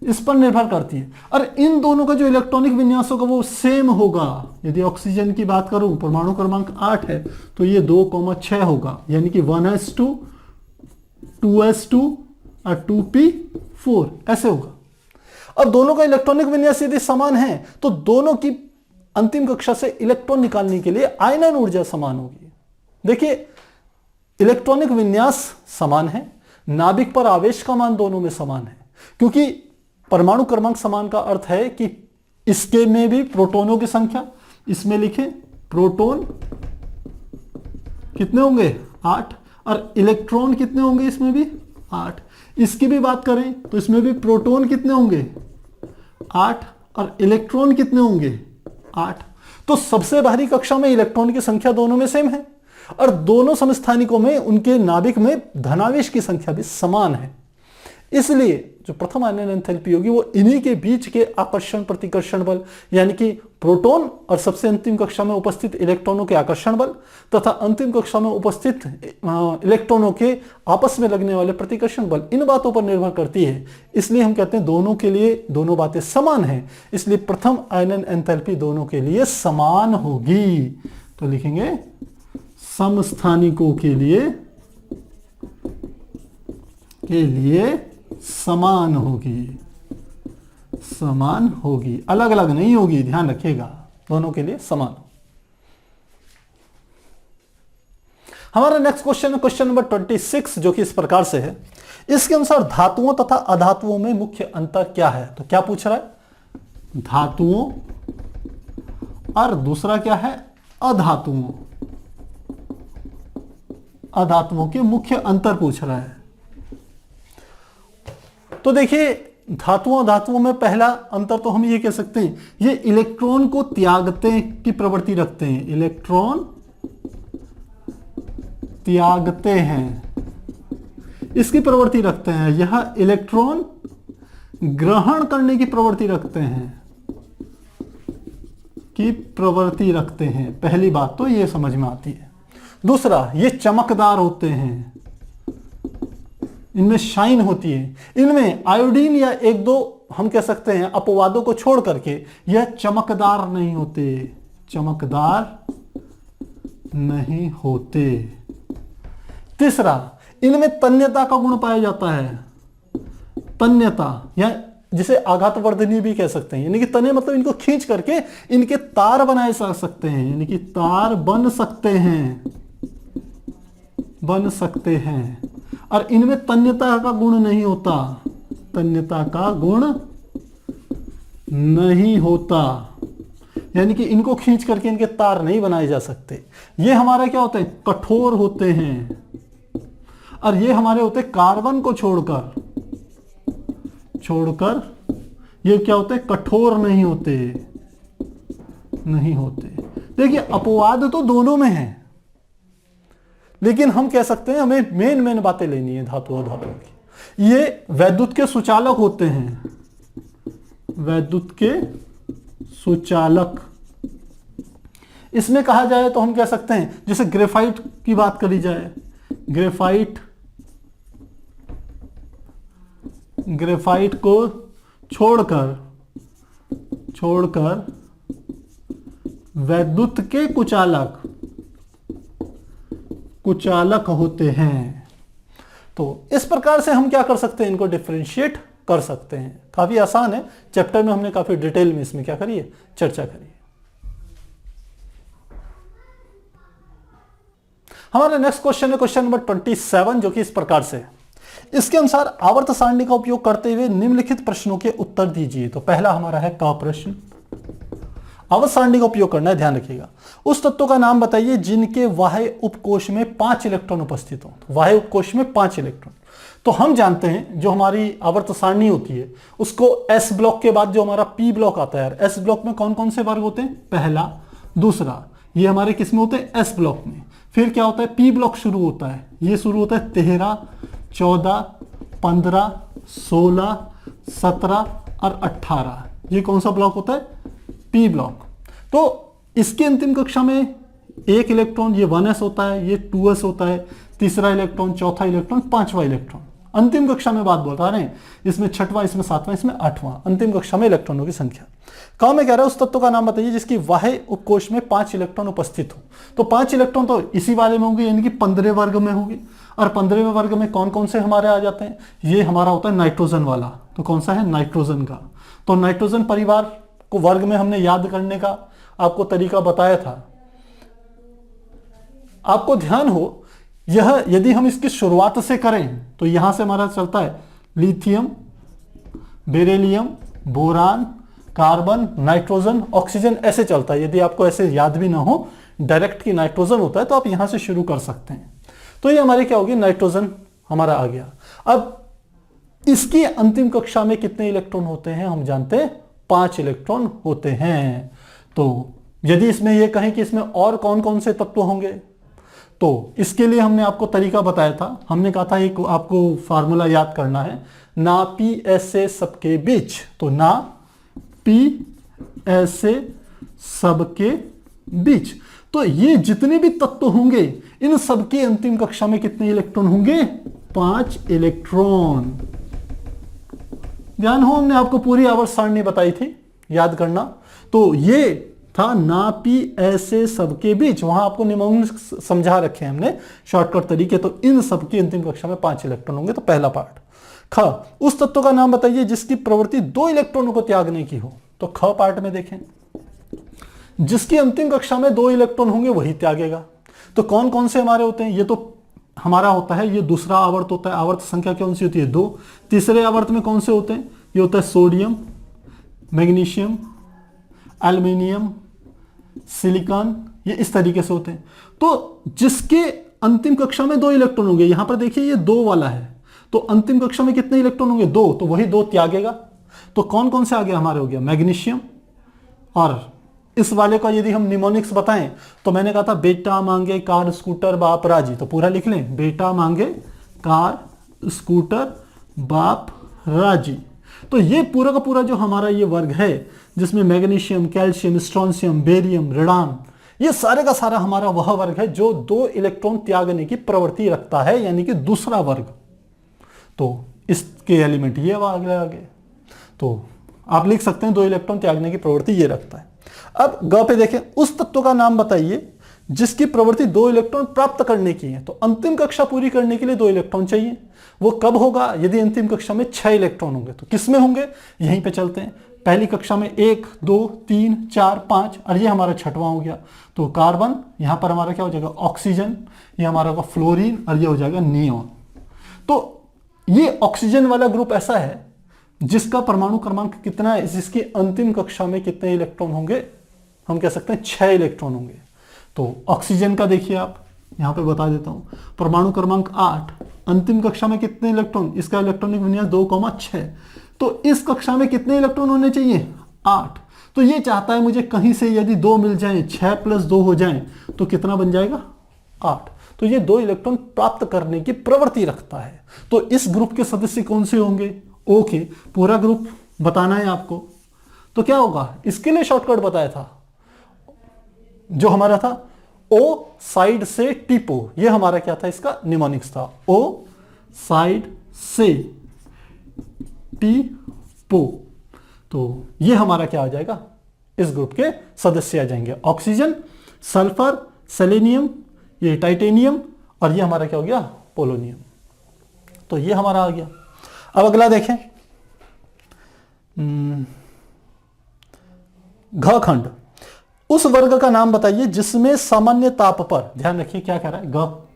इस पर निर्भर करती है। और इन दोनों का जो इलेक्ट्रॉनिक विन्यास होगा वो सेम होगा। यदि ऑक्सीजन की बात करूं, परमाणु क्रमांक 8 है तो ये 2,6 होगा, यानी कि 1s2 2s2 और 2p4 ऐसे होगा। अब दोनों का इलेक्ट्रॉनिक विन्यास यदि समान है तो दोनों की अंतिम कक्षा से इलेक्ट्रॉन निकालने के लिए आयनन ऊर्जा समान होगी। देखिए, इलेक्ट्रॉनिक विन्यास समान है, नाभिक पर आवेश का मान दोनों में समान है, क्योंकि परमाणु क्रमांक समान का अर्थ है कि इसके में भी प्रोटॉनों की संख्या, इसमें लिखें प्रोटॉन कितने होंगे 8 और इलेक्ट्रॉन कितने होंगे इसमें भी 8। इसकी भी बात करें तो इसमें भी प्रोटॉन कितने होंगे 8 और इलेक्ट्रॉन कितने होंगे 8। तो सबसे बाहरी कक्षा में इलेक्ट्रॉन की संख्या दोनों में सेम है और दोनों समस्थानिकों में उनके नाभिक में धनावेश की संख्या भी समान है। इसलिए जो प्रथम आयनन एंथैल्पी होगी वो इन्हीं के बीच के आकर्षण प्रतिकर्षण बल, यानी कि प्रोटॉन और सबसे अंतिम कक्षा में उपस्थित इलेक्ट्रॉनों के आकर्षण बल तथा अंतिम कक्षा में उपस्थित इलेक्ट्रॉनों के आपस में लगने वाले प्रतिकर्षण बल, इन बातों पर निर्भर करती है। इसलिए हम कहते हैं दोनों के लिए दोनों बातें समान हैं, इसलिए प्रथम आयनन एंथैल्पी दोनों के लिए समान होगी। तो लिखेंगे समस्थानिकों के लिए समान होगी, समान होगी, अलग अलग नहीं होगी, ध्यान रखिएगा, दोनों के लिए समान। हमारा नेक्स्ट क्वेश्चन है क्वेश्चन नंबर 26, जो कि इस प्रकार से है। इसके अनुसार धातुओं तथा अधातुओं में मुख्य अंतर क्या है? तो क्या पूछ रहा है? धातुओं और दूसरा क्या है अधातुओं, अधातुओं के मुख्य अंतर पूछ रहा है। तो देखिए, धातुओं धातुओं में पहला अंतर तो हम ये कह सकते हैं, ये इलेक्ट्रॉन को त्यागते की प्रवृत्ति रखते हैं, इलेक्ट्रॉन त्यागते हैं, इसकी प्रवृत्ति रखते हैं। यह इलेक्ट्रॉन ग्रहण करने की प्रवृत्ति रखते हैं, पहली बात तो ये समझ में आती है। दूसरा, ये चमकदार होते हैं, इनमें शाइन होती है, इनमें आयोडीन या एक दो हम कह सकते हैं अपवादों को छोड़ करके यह चमकदार नहीं होते, चमकदार नहीं होते। तीसरा, इनमें तन्यता का गुण पाया जाता है, तन्यता या जिसे आघातवर्धनी भी कह सकते हैं, यानी कि तने मतलब इनको खींच करके इनके तार बनाए जा सकते हैं, यानी कि तार बन सकते हैं। और इनमें तन्यता का गुण नहीं होता, तन्यता का गुण नहीं होता, यानी कि इनको खींच करके इनके तार नहीं बनाए जा सकते। ये हमारा क्या होते हैं? कठोर होते हैं। और ये हमारे होते हैं कार्बन को छोड़कर ये क्या होते हैं? कठोर नहीं होते। देखिए, अपवाद तो दोनों में है, लेकिन हम कह सकते हैं हमें मेन बातें लेनी है धातु और धातुओं की। ये वैद्युत के सुचालक होते हैं, वैद्युत के सुचालक। इसमें कहा जाए तो हम कह सकते हैं, जैसे ग्रेफाइट की बात करी जाए, ग्रेफाइट ग्रेफाइट को छोड़कर वैद्युत के कुचालक होते हैं। तो इस प्रकार से हम क्या कर सकते हैं, इनको डिफरेंशिएट कर सकते हैं। काफी आसान है, चैप्टर में हमने काफी डिटेल में इसमें क्या करी है, चर्चा करी है। हमारा नेक्स्ट क्वेश्चन है क्वेश्चन नंबर 27, जो कि इस प्रकार से है। इसके अनुसार आवर्त सारणी का उपयोग करते हुए निम्नलिखित प्रश्नों के उत्तर दीजिए। तो पहला हमारा है क प्रश्न, आवर्त सारणी का उपयोग करना है, ध्यान रखिएगा। उस तत्वों का नाम बताइए जिनके बाह्य उपकोष में 5 इलेक्ट्रॉन उपस्थित हो। तो बाह्य उपकोष में 5 इलेक्ट्रॉन, तो हम जानते हैं जो हमारी आवर्त सारणी होती है उसको एस ब्लॉक के बाद जो हमारा पी ब्लॉक आता है, एस ब्लॉक में कौन कौन से वर्ग होते हैं, पहला दूसरा, ये हमारे किस में होते हैं, एस ब्लॉक में। फिर क्या होता है, पी ब्लॉक शुरू होता है, ये शुरू होता है 13, 14, 15, 16, 17 और 18। ये कौन सा ब्लॉक होता है, पी ब्लॉक। तो इसके अंतिम कक्षा में एक इलेक्ट्रॉन, ये 1s होता है, ये 2s होता है, तीसरा इलेक्ट्रॉन, चौथा इलेक्ट्रॉन, पांचवा इलेक्ट्रॉन। अंतिम कक्षा में बात बोल रहे हैं, इसमें छठवां, इसमें सातवां, इसमें आठवां, अंतिम कक्षा में इलेक्ट्रॉनों की संख्या। काम में कह रहा है उस तत्व का नाम बताइए जिसकी बाह्य उपकोष में 5 इलेक्ट्रॉन उपस्थित हो। तो 5 इलेक्ट्रॉन तो इसी वाले में होंगे, यानी कि 15वें वर्ग में होंगे। और 15वें वर्ग में कौन कौन से हमारे आ जाते हैं, ये हमारा होता है नाइट्रोजन वाला। तो कौन सा है, नाइट्रोजन का। तो नाइट्रोजन परिवार को वर्ग में हमने याद करने का आपको तरीका बताया था। आपको ध्यान हो, यह यदि हम इसकी शुरुआत से करें तो यहां से हमारा चलता है lithium, beryllium, boron, carbon, nitrogen, oxygen, ऐसे चलता है। यदि आपको ऐसे याद भी ना हो डायरेक्ट की नाइट्रोजन होता है तो आप यहां से शुरू कर सकते हैं। तो ये हमारी क्या होगी, नाइट्रोजन हमारा आ गया। अब इसकी अंतिम कक्षा में कितने इलेक्ट्रॉन होते हैं, हम जानते हैं 5 इलेक्ट्रॉन होते हैं। तो यदि इसमें यह कहें कि इसमें और कौन कौन से तत्व होंगे, तो इसके लिए हमने आपको तरीका बताया था। हमने कहा था एक आपको फार्मूला याद करना है, ना पी ऐसे सबके बीच। तो ना पी ऐसे सबके बीच, तो ये जितने भी तत्व होंगे इन सबके अंतिम कक्षा में कितने इलेक्ट्रॉन होंगे, 5 इलेक्ट्रॉन। ध्यान हो, हमने आपको पूरी आवर्त सारणी बताई थी, याद करना। तो ये था ना पी ऐसे सबके बीच, वहां आपको निम्नलिखित समझा रखे हैं हमने शॉर्टकट तरीके। तो इन सबकी अंतिम कक्षा में 5 इलेक्ट्रॉन होंगे। तो पहला पार्ट। ख, उस तत्व का नाम बताइए जिसकी प्रवृत्ति 2 इलेक्ट्रॉनों को त्यागने की हो। तो ख पार्ट में देखें, जिसकी अंतिम कक्षा में 2 इलेक्ट्रॉन होंगे वही त्यागेगा। तो कौन कौन से हमारे होते हैं, ये तो हमारा होता है, ये दूसरा आवर्त होता है। आवर्त संख्या कौन सी होती है, 2। तीसरे आवर्त में कौन से होते हैं, ये होता है सोडियम, मैग्नीशियम, एल्युमिनियम, सिलिकॉन, ये इस तरीके से होते हैं। तो जिसके अंतिम कक्षा में 2 इलेक्ट्रॉन होंगे, यहां पर देखिए ये 2 वाला है, तो अंतिम कक्षा में कितने इलेक्ट्रॉन होंगे, 2, तो वही 2 त्यागेगा। तो कौन कौन से आगे हमारे हो गया, मैग्नीशियम। और इस वाले का यदि हम निमोनिक्स बताएं तो मैंने कहा था बेटा मांगे कार स्कूटर बाप राजी। तो पूरा लिख लें, बेटा मांगे कार स्कूटर बाप राजी। तो ये पूरा का पूरा जो हमारा ये वर्ग है जिसमें magnesium, calcium, strontium, barium, radon, ये सारे का सारा हमारा वह वर्ग है जो 2 इलेक्ट्रॉन त्यागने की प्रवृत्ति रखता है, यानी कि दूसरा वर्ग। तो इसके एलिमेंट ये आगे, तो आप लिख सकते हैं 2 इलेक्ट्रॉन त्यागने की प्रवृत्ति ये रखता है। अब ग पे देखें, उस तत्व का नाम बताइए जिसकी प्रवृत्ति 2 इलेक्ट्रॉन प्राप्त करने की है। तो अंतिम कक्षा पूरी करने के लिए 2 इलेक्ट्रॉन चाहिए। वो कब होगा, यदि अंतिम कक्षा में 6 इलेक्ट्रॉन होंगे। तो किस में होंगे, यहीं पे चलते हैं। पहली कक्षा में 1, 2, 3, 4, 5 और ये हमारा छठवां हो गया। तो कार्बन, यहां पर हमारा क्या हो जाएगा, ऑक्सीजन, ये हमारा होगा फ्लोरीन और ये हो जाएगा नियोन। तो ये ऑक्सीजन वाला ग्रुप ऐसा है जिसका परमाणु क्रमांक कितना है, जिसकी अंतिम कक्षा में कितने इलेक्ट्रॉन होंगे, हम कह सकते हैं 6 इलेक्ट्रॉन होंगे। तो ऑक्सीजन का देखिए आप, यहां पे बता देता हूं, परमाणु क्रमांक 8, अंतिम कक्षा में कितने इलेक्ट्रॉन, इसका इलेक्ट्रॉनिक विन्यास 2,6। तो इस कक्षा में कितने इलेक्ट्रॉन होने चाहिए, 8। तो ये चाहता है मुझे कहीं से यदि 2 मिल जाए, 6 + 2 हो जाए तो कितना बन जाएगा, 8। तो ये 2 इलेक्ट्रॉन प्राप्त करने की प्रवृत्ति रखता है। तो इस ग्रुप के सदस्य कौन से होंगे, ओके, पूरा ग्रुप बताना है आपको। तो क्या होगा, इसके लिए शॉर्टकट बताया था जो हमारा था ओ साइड से टिपो, ये हमारा क्या था, इसका निमोनिक्स था। ओ साइड से पो। तो ये हमारा क्या आ जाएगा, इस ग्रुप के सदस्य आ जाएंगे, ऑक्सीजन, सल्फर, सेलेनियम, ये टाइटेनियम, और ये हमारा क्या हो गया, पोलोनियम। तो ये हमारा आ गया। अब अगला देखें, घ खंड, उस वर्ग का नाम बताइए जिसमें सामान्य ताप पर, ध्यान रखिए क्या कह रहा है, ग,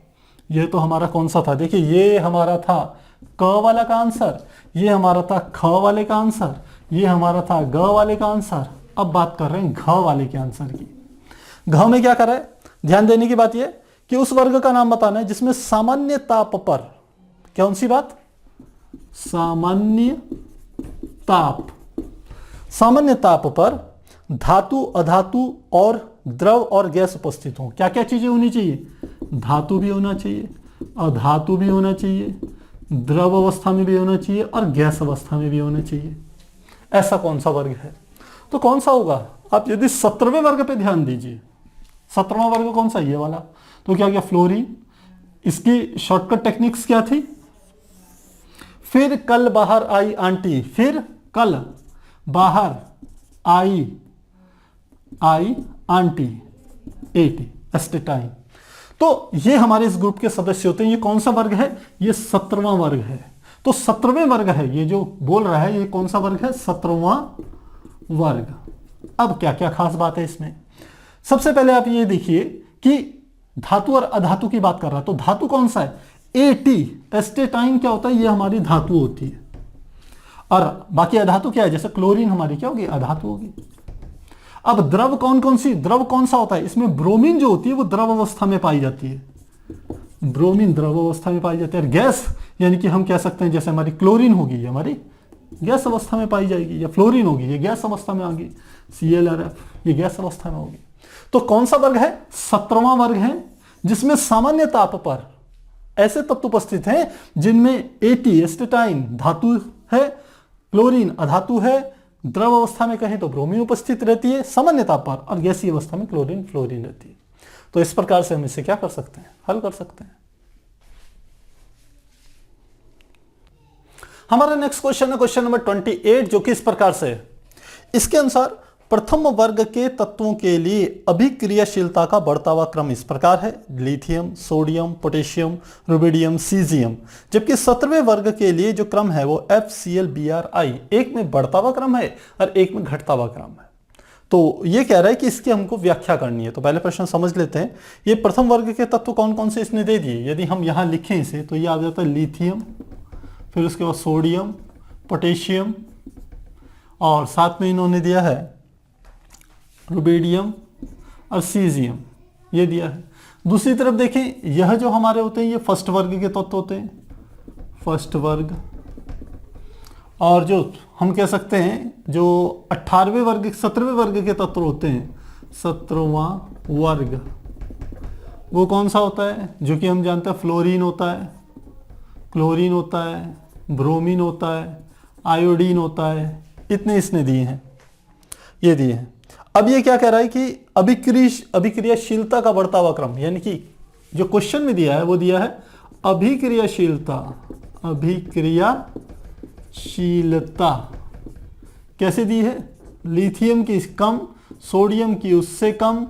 ये तो हमारा कौन सा था, देखिए ये हमारा था क वाला का आंसर, ये हमारा था ख वाले का आंसर, ये हमारा था ग वाले का आंसर। अब बात कर रहे हैं घ वाले के आंसर की। घ में क्या कर रहा है, ध्यान देने की बात यह कि उस वर्ग का नाम बताना है जिसमें सामान्य ताप पर, कौन सी बात, सामान्य ताप, सामान्य ताप पर धातु, अधातु और द्रव और गैस उपस्थित हो। क्या क्या चीजें होनी चाहिए, धातु भी होना चाहिए, अधातु भी होना चाहिए, द्रव अवस्था में भी होना चाहिए और गैस अवस्था में भी होना चाहिए। ऐसा कौन सा वर्ग है, तो कौन सा होगा, आप यदि 17वें वर्ग पे ध्यान दीजिए, 17वां वर्ग कौन सा, ये वाला। तो क्या क्या, फ्लोरीन, इसकी शॉर्टकट टेक्निक्स क्या थी, फिर कल बाहर आई आंटी, फिर कल बाहर आई आंटी, एटी, एस्टेटाइन। तो ये हमारे इस ग्रुप के सदस्य होते हैं। ये कौन सा वर्ग है, ये 17वां वर्ग है। तो 17वें वर्ग है, ये जो बोल रहा है ये कौन सा वर्ग है, 17वां वर्ग। अब क्या क्या खास बात है इसमें, सबसे पहले आप ये देखिए कि धातु और अधातु की बात कर रहा है, तो धातु कौन सा है, एटी, एस्टेटाइन क्या होता है, ये हमारी धातु होती है। और बाकी अधातु क्या है, जैसे क्लोरीन हमारी क्या होगी, अधातु होगी। अब द्रव कौन कौन सी, द्रव कौन सा होता है, इसमें ब्रोमीन जो होती है वो द्रव अवस्था में पाई जाती है, ब्रोमीन द्रव अवस्था में पाई जाती है। और गैस यानी कि हम कह सकते हैं जैसे हमारी क्लोरीन होगी ये हमारी गैस अवस्था में पाई जाएगी, या फ्लोरीन होगी ये गैस अवस्था में आएगी, ClRF ये गैस अवस्था में होगी। तो कौन सा वर्ग है, 17वां वर्ग है, जिसमें सामान्य ताप पर ऐसे तत्व उपस्थित हैं जिनमें एटी, एस्टेटाइन धातु है, क्लोरीन अधातु है, द्रव अवस्था में कहें तो ब्रोमीन उपस्थित रहती है सामान्य ताप पर, और गैसीय अवस्था में क्लोरीन, फ्लोरीन रहती है। तो इस प्रकार से हम इसे क्या कर सकते हैं, हल कर सकते हैं। हमारा नेक्स्ट क्वेश्चन है क्वेश्चन नंबर 28, जो कि इस प्रकार से है। इसके अनुसार प्रथम वर्ग के तत्वों के लिए अभिक्रियाशीलता का बढ़ता हुआ क्रम इस प्रकार है, lithium, sodium, potassium, rubidium, caesium. जबकि 17वें वर्ग के लिए जो क्रम है वो FCl-Br-I, एक में बढ़ता हुआ क्रम है और एक में घटता हुआ क्रम है। तो ये कह रहा है कि इसकी हमको व्याख्या करनी है। तो पहले प्रश्न समझ लेते हैं। ये प्रथम वर्ग के तत्व कौन कौन से इसने दे दिए, यदि हम यहाँ लिखें इसे तो ये आ जाता है लिथियम, फिर उसके बाद सोडियम, पोटेशियम, और साथ में इन्होंने दिया है रुबिडियम और सीजियम, ये दिया है। दूसरी तरफ देखें, यह जो हमारे होते हैं ये फर्स्ट वर्ग के तत्व होते हैं, फर्स्ट वर्ग। और जो हम कह सकते हैं जो 18वें वर्ग, 17वें वर्ग के तत्व होते हैं, 17वां वर्ग, वो कौन सा होता है, जो कि हम जानते हैं फ्लोरीन होता है, क्लोरीन होता है, ब्रोमीन होता है, आयोडीन होता है। इतने इसने दिए हैं, ये दिए हैं। अब ये क्या कह रहा है कि अभिक्रियाशीलता का बढ़ता हुआ क्रम, यानी कि जो क्वेश्चन में दिया है वो दिया है अभिक्रियाशीलता, अभिक्रियाशीलता कैसे दी है, लिथियम की कम, सोडियम की उससे कम,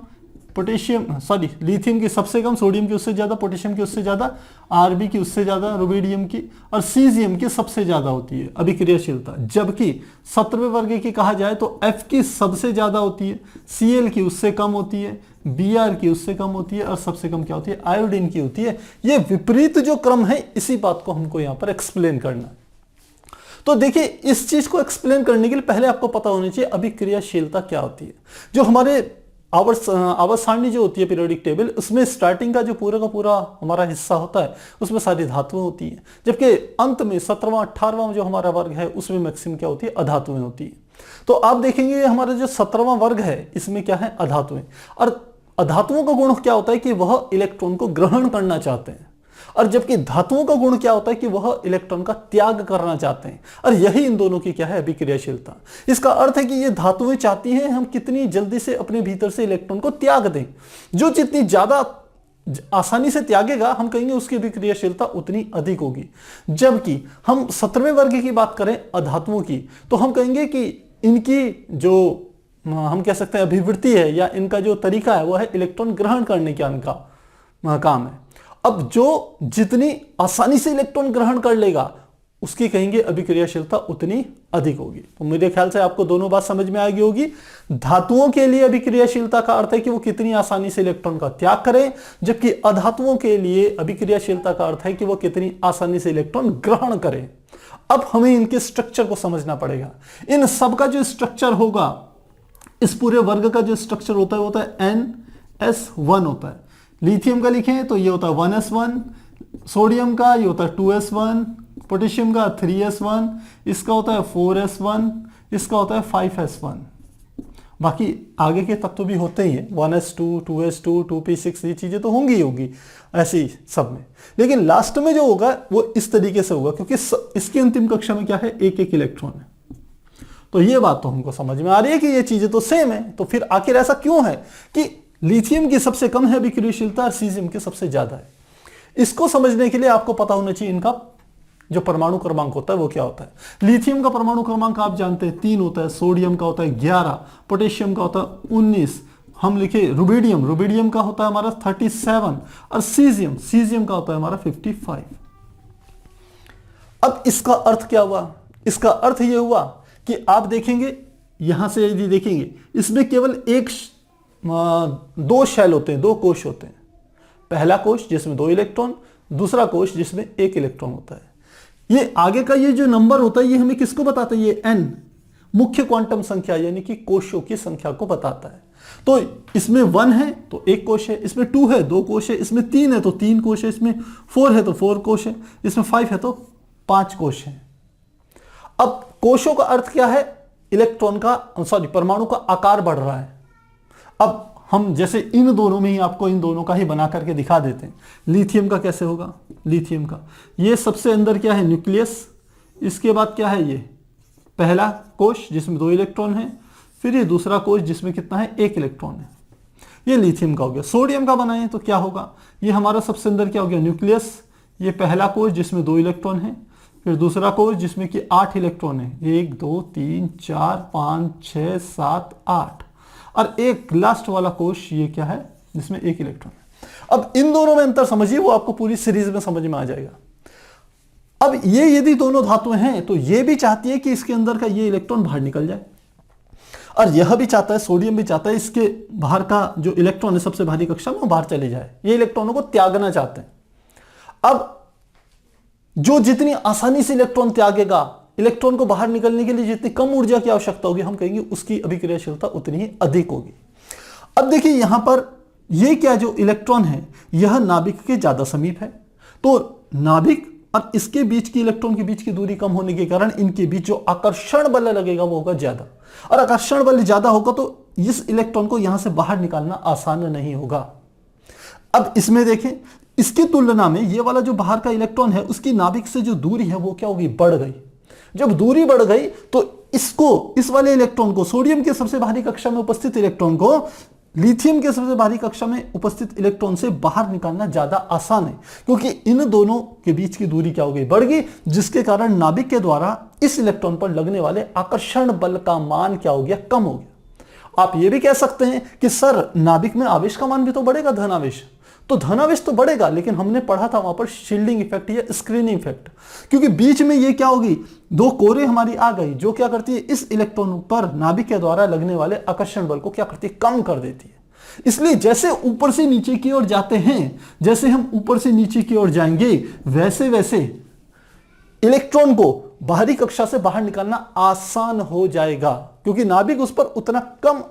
लिथियम की सबसे कम, सोडियम की उससे ज्यादा, पोटेशियम की उससे ज्यादा, आरबी की उससे ज्यादा, रुबिडियम की और सीजियम की सबसे ज्यादा होती है अभिक्रियाशीलता। जबकि 17वें वर्ग की कहा जाए तो F की सबसे ज्यादा होती है, Cl की उससे कम होती है, Br की उससे कम होती है और सबसे कम क्या होती है, आयोडीन की होती है। ये विपरीत जो क्रम है, इसी बात को हमको यहां पर एक्सप्लेन करना है। तो देखिए, इस चीज को एक्सप्लेन करने के लिए पहले आपको पता होनी चाहिए अभिक्रियाशीलता क्या होती है। जो हमारे आवर्त सारणी जो होती है पीरियोडिक टेबल, उसमें स्टार्टिंग का जो पूरा का पूरा हमारा हिस्सा होता है उसमें सारी धातुएं होती हैं, जबकि अंत में 17वां 18वां जो हमारा वर्ग है उसमें मैक्सिमम क्या होती है, अधातुएं होती है। तो आप देखेंगे हमारा जो 17वां वर्ग है इसमें क्या है, अधातुएं। और अधातुओं का गुण क्या होता है कि वह इलेक्ट्रॉन को ग्रहण करना चाहते हैं, और जबकि धातुओं का गुण क्या होता है कि वह इलेक्ट्रॉन का त्याग करना चाहते हैं। और यही इन दोनों की क्या है, अभिक्रियाशीलता। इसका अर्थ है कि ये धातुएं चाहती हैं हम कितनी जल्दी से अपने भीतर से इलेक्ट्रॉन को त्याग दें। जो जितनी ज्यादा आसानी से त्यागेगा, हम कहेंगे उसकी अभिक्रियाशीलता उतनी अधिक होगी। जबकि हम 17वें वर्ग की बात करें अधातुओं की, तो हम कहेंगे कि इनकी जो हम कह सकते हैं अभिवृत्ति है या इनका जो तरीका है वो है इलेक्ट्रॉन ग्रहण करने का इनका काम है। अब जो जितनी आसानी से इलेक्ट्रॉन ग्रहण कर लेगा उसकी कहेंगे अभिक्रियाशीलता उतनी अधिक होगी। तो मेरे ख्याल से आपको दोनों बात समझ में आ गई होगी। धातुओं के लिए अभिक्रियाशीलता का अर्थ है कि वो कितनी आसानी से इलेक्ट्रॉन का त्याग करें, जबकि अधातुओं के लिए अभिक्रियाशीलता का अर्थ है कि वो कितनी आसानी से इलेक्ट्रॉन ग्रहण करें। अब हमें इनके स्ट्रक्चर को समझना पड़ेगा। इन सब का जो स्ट्रक्चर होगा, इस पूरे वर्ग का जो स्ट्रक्चर होता है वो होता है NS1 होता है। लिथियम का लिखें तो ये होता है 1s1, सोडियम का ये होता है 2s1, पोटेशियम का 3s1, इसका होता है 4s1, इसका होता है 5s1। बाकी आगे के तत्व भी होते ही हैं, 1s2, 2s2, 2p6, ये चीजें तो होंगी ही होंगी ऐसे ही सब में। लेकिन लास्ट में जो होगा वो इस तरीके से होगा, क्योंकि इसकी अंतिम कक्षा में क्या है, एक एक इलेक्ट्रॉन है। तो ये बात तो हमको समझ में आ रही है कि ये चीजें तो सेम है। तो फिर आखिर ऐसा क्यों है कि लिथियम की सबसे कम है अभिक्रियाशीलता और सीजियम की सबसे ज्यादा है? इसको समझने के लिए आपको पता होना चाहिए इनका जो परमाणु क्रमांक होता है वो क्या होता है। लिथियम का परमाणु क्रमांक आप जानते हैं 3 होता है, सोडियम का होता है 11, पोटेशियम का होता है 19, हम लिखे रुबिडियम का होता है हमारा 37 और सीजियम का होता है हमारा 55। अब इसका अर्थ क्या हुआ? इसका अर्थ यह हुआ कि आप देखेंगे यहां से यदि देखेंगे इसमें केवल दो शेल होते हैं, दो कोश होते हैं। पहला कोश जिसमें 2 इलेक्ट्रॉन, दूसरा कोश जिसमें 1 इलेक्ट्रॉन होता है। ये आगे का ये जो नंबर होता है ये हमें किसको बताता है? ये n मुख्य क्वांटम संख्या यानी कि कोशों की संख्या को बताता है। तो इसमें 1 है तो 1 कोश है, इसमें 2 है 2 कोश है, इसमें 3 है तो 3 कोश है, इसमें 4 है तो 4 कोश है, इसमें 5 है तो 5 कोश है। अब कोशों का अर्थ क्या है? परमाणु का आकार बढ़ रहा है। अब हम जैसे इन दोनों में ही आपको इन दोनों का ही बना करके दिखा देते हैं। लिथियम का कैसे होगा? लिथियम का ये सबसे अंदर क्या है? न्यूक्लियस। इसके बाद क्या है? ये पहला कोश जिसमें 2 इलेक्ट्रॉन है, फिर ये दूसरा कोश जिसमें कितना है? 1 इलेक्ट्रॉन है। ये लिथियम का हो गया। सोडियम का बनाए तो क्या होगा? ये हमारा सबसे अंदर क्या हो गया? न्यूक्लियस। ये पहला कोश जिसमें 2 इलेक्ट्रॉन है, फिर दूसरा कोश जिसमें कि 8 इलेक्ट्रॉन है, 1 2 3 4 5 6 7 8, और एक लास्ट वाला कोश ये क्या है? जिसमें 1 इलेक्ट्रॉन है। अब इन दोनों में अंतर समझिए, वो आपको पूरी सीरीज में समझ में आ जाएगा। अब ये यदि दोनों धातुएं हैं तो ये भी चाहती है कि इसके अंदर का ये इलेक्ट्रॉन बाहर निकल जाए, और यह भी चाहता है, सोडियम भी चाहता है इसके बाहर का जो इलेक्ट्रॉन है सबसे भारी कक्षा में वो बाहर चले जाए। ये इलेक्ट्रॉनों को त्यागना चाहते हैं। अब जो जितनी आसानी से इलेक्ट्रॉन त्यागेगा, इलेक्ट्रॉन को बाहर निकलने के लिए जितनी कम ऊर्जा की आवश्यकता होगी, हम कहेंगे उसकी अभिक्रियाशीलता उतनी ही अधिक होगी। अब देखिए यहां पर ये क्या जो इलेक्ट्रॉन है यह नाभिक के ज्यादा समीप है, तो नाभिक और इसके बीच की इलेक्ट्रॉन के बीच की दूरी कम होने के कारण इनके बीच जो आकर्षण बल लगेगा वो होगा ज्यादा, और आकर्षण बल ज्यादा होगा तो इस इलेक्ट्रॉन को यहां से बाहर निकालना आसान नहीं होगा। अब इसमें देखें, इसकी तुलना में ये वाला जो बाहर का इलेक्ट्रॉन है उसकी नाभिक से जो दूरी है वो क्या होगी? बढ़ गई। जब दूरी बढ़ गई तो इस वाले इलेक्ट्रॉन को, सोडियम के सबसे भारी कक्षा में उपस्थित इलेक्ट्रॉन को लिथियम के सबसे भारी कक्षा में उपस्थित इलेक्ट्रॉन से बाहर निकालना ज्यादा आसान है, क्योंकि इन दोनों के बीच की दूरी क्या हो गई? बढ़ गई, जिसके कारण नाभिक के द्वारा इस इलेक्ट्रॉन पर लगने वाले आकर्षण बल का मान क्या हो गया? कम हो गया। आप ये भी कह सकते हैं कि सर नाभिक में आवेश का मान भी तो बढ़ेगा, धनावेश। तो धनावेश तो बढ़ेगा, लेकिन हमने पढ़ा था वहां पर शील्डिंग इफेक्ट या स्क्रीनिंग इफेक्ट, क्योंकि बीच में ये क्या होगी? 2 कोरे हमारी आ गई जो क्या करती है? इस इलेक्ट्रॉन पर नाभिक के द्वारा लगने वाले आकर्षण बल को क्या करती है? कम कर देती है। इसलिए जैसे ऊपर से नीचे की ओर जाते हैं, जैसे हम ऊपर से नीचे की ओर जाएंगे वैसे वैसे इलेक्ट्रॉन को बाहरी कक्षा से बाहर निकालना आसान हो जाएगा, क्योंकि नाभिक उस पर उतना कम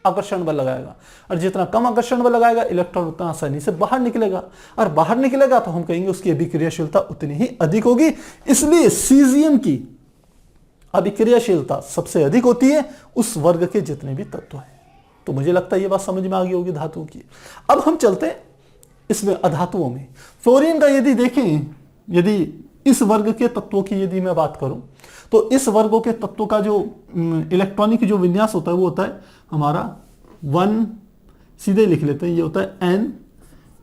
आकर्षण बल लगाएगा, और जितना कम आकर्षण बल लगाएगा इलेक्ट्रॉन उतना आसानी से बाहर निकलेगा, और बाहर निकलेगा तो हम कहेंगे उसकी अभिक्रियाशीलता उतनी ही अधिक होगी। इसलिए सीजियम की अभिक्रियाशीलता सबसे अधिक होती है उस वर्ग के जितने भी तत्व हैं। तो मुझे लगता है ये बात समझ में आ गई होगी धातुओं की। अब हम चलते हैं इसमें अधातुओं में। फ्लोरीन का यदि देखें, यदि इस वर्ग के तत्वों की यदि मैं बात करूं तो इस वर्गों के तत्वों का जो इलेक्ट्रॉनिक जो विन्यास होता है वो होता है हमारा 1, सीधे लिख लेते हैं, ये होता है N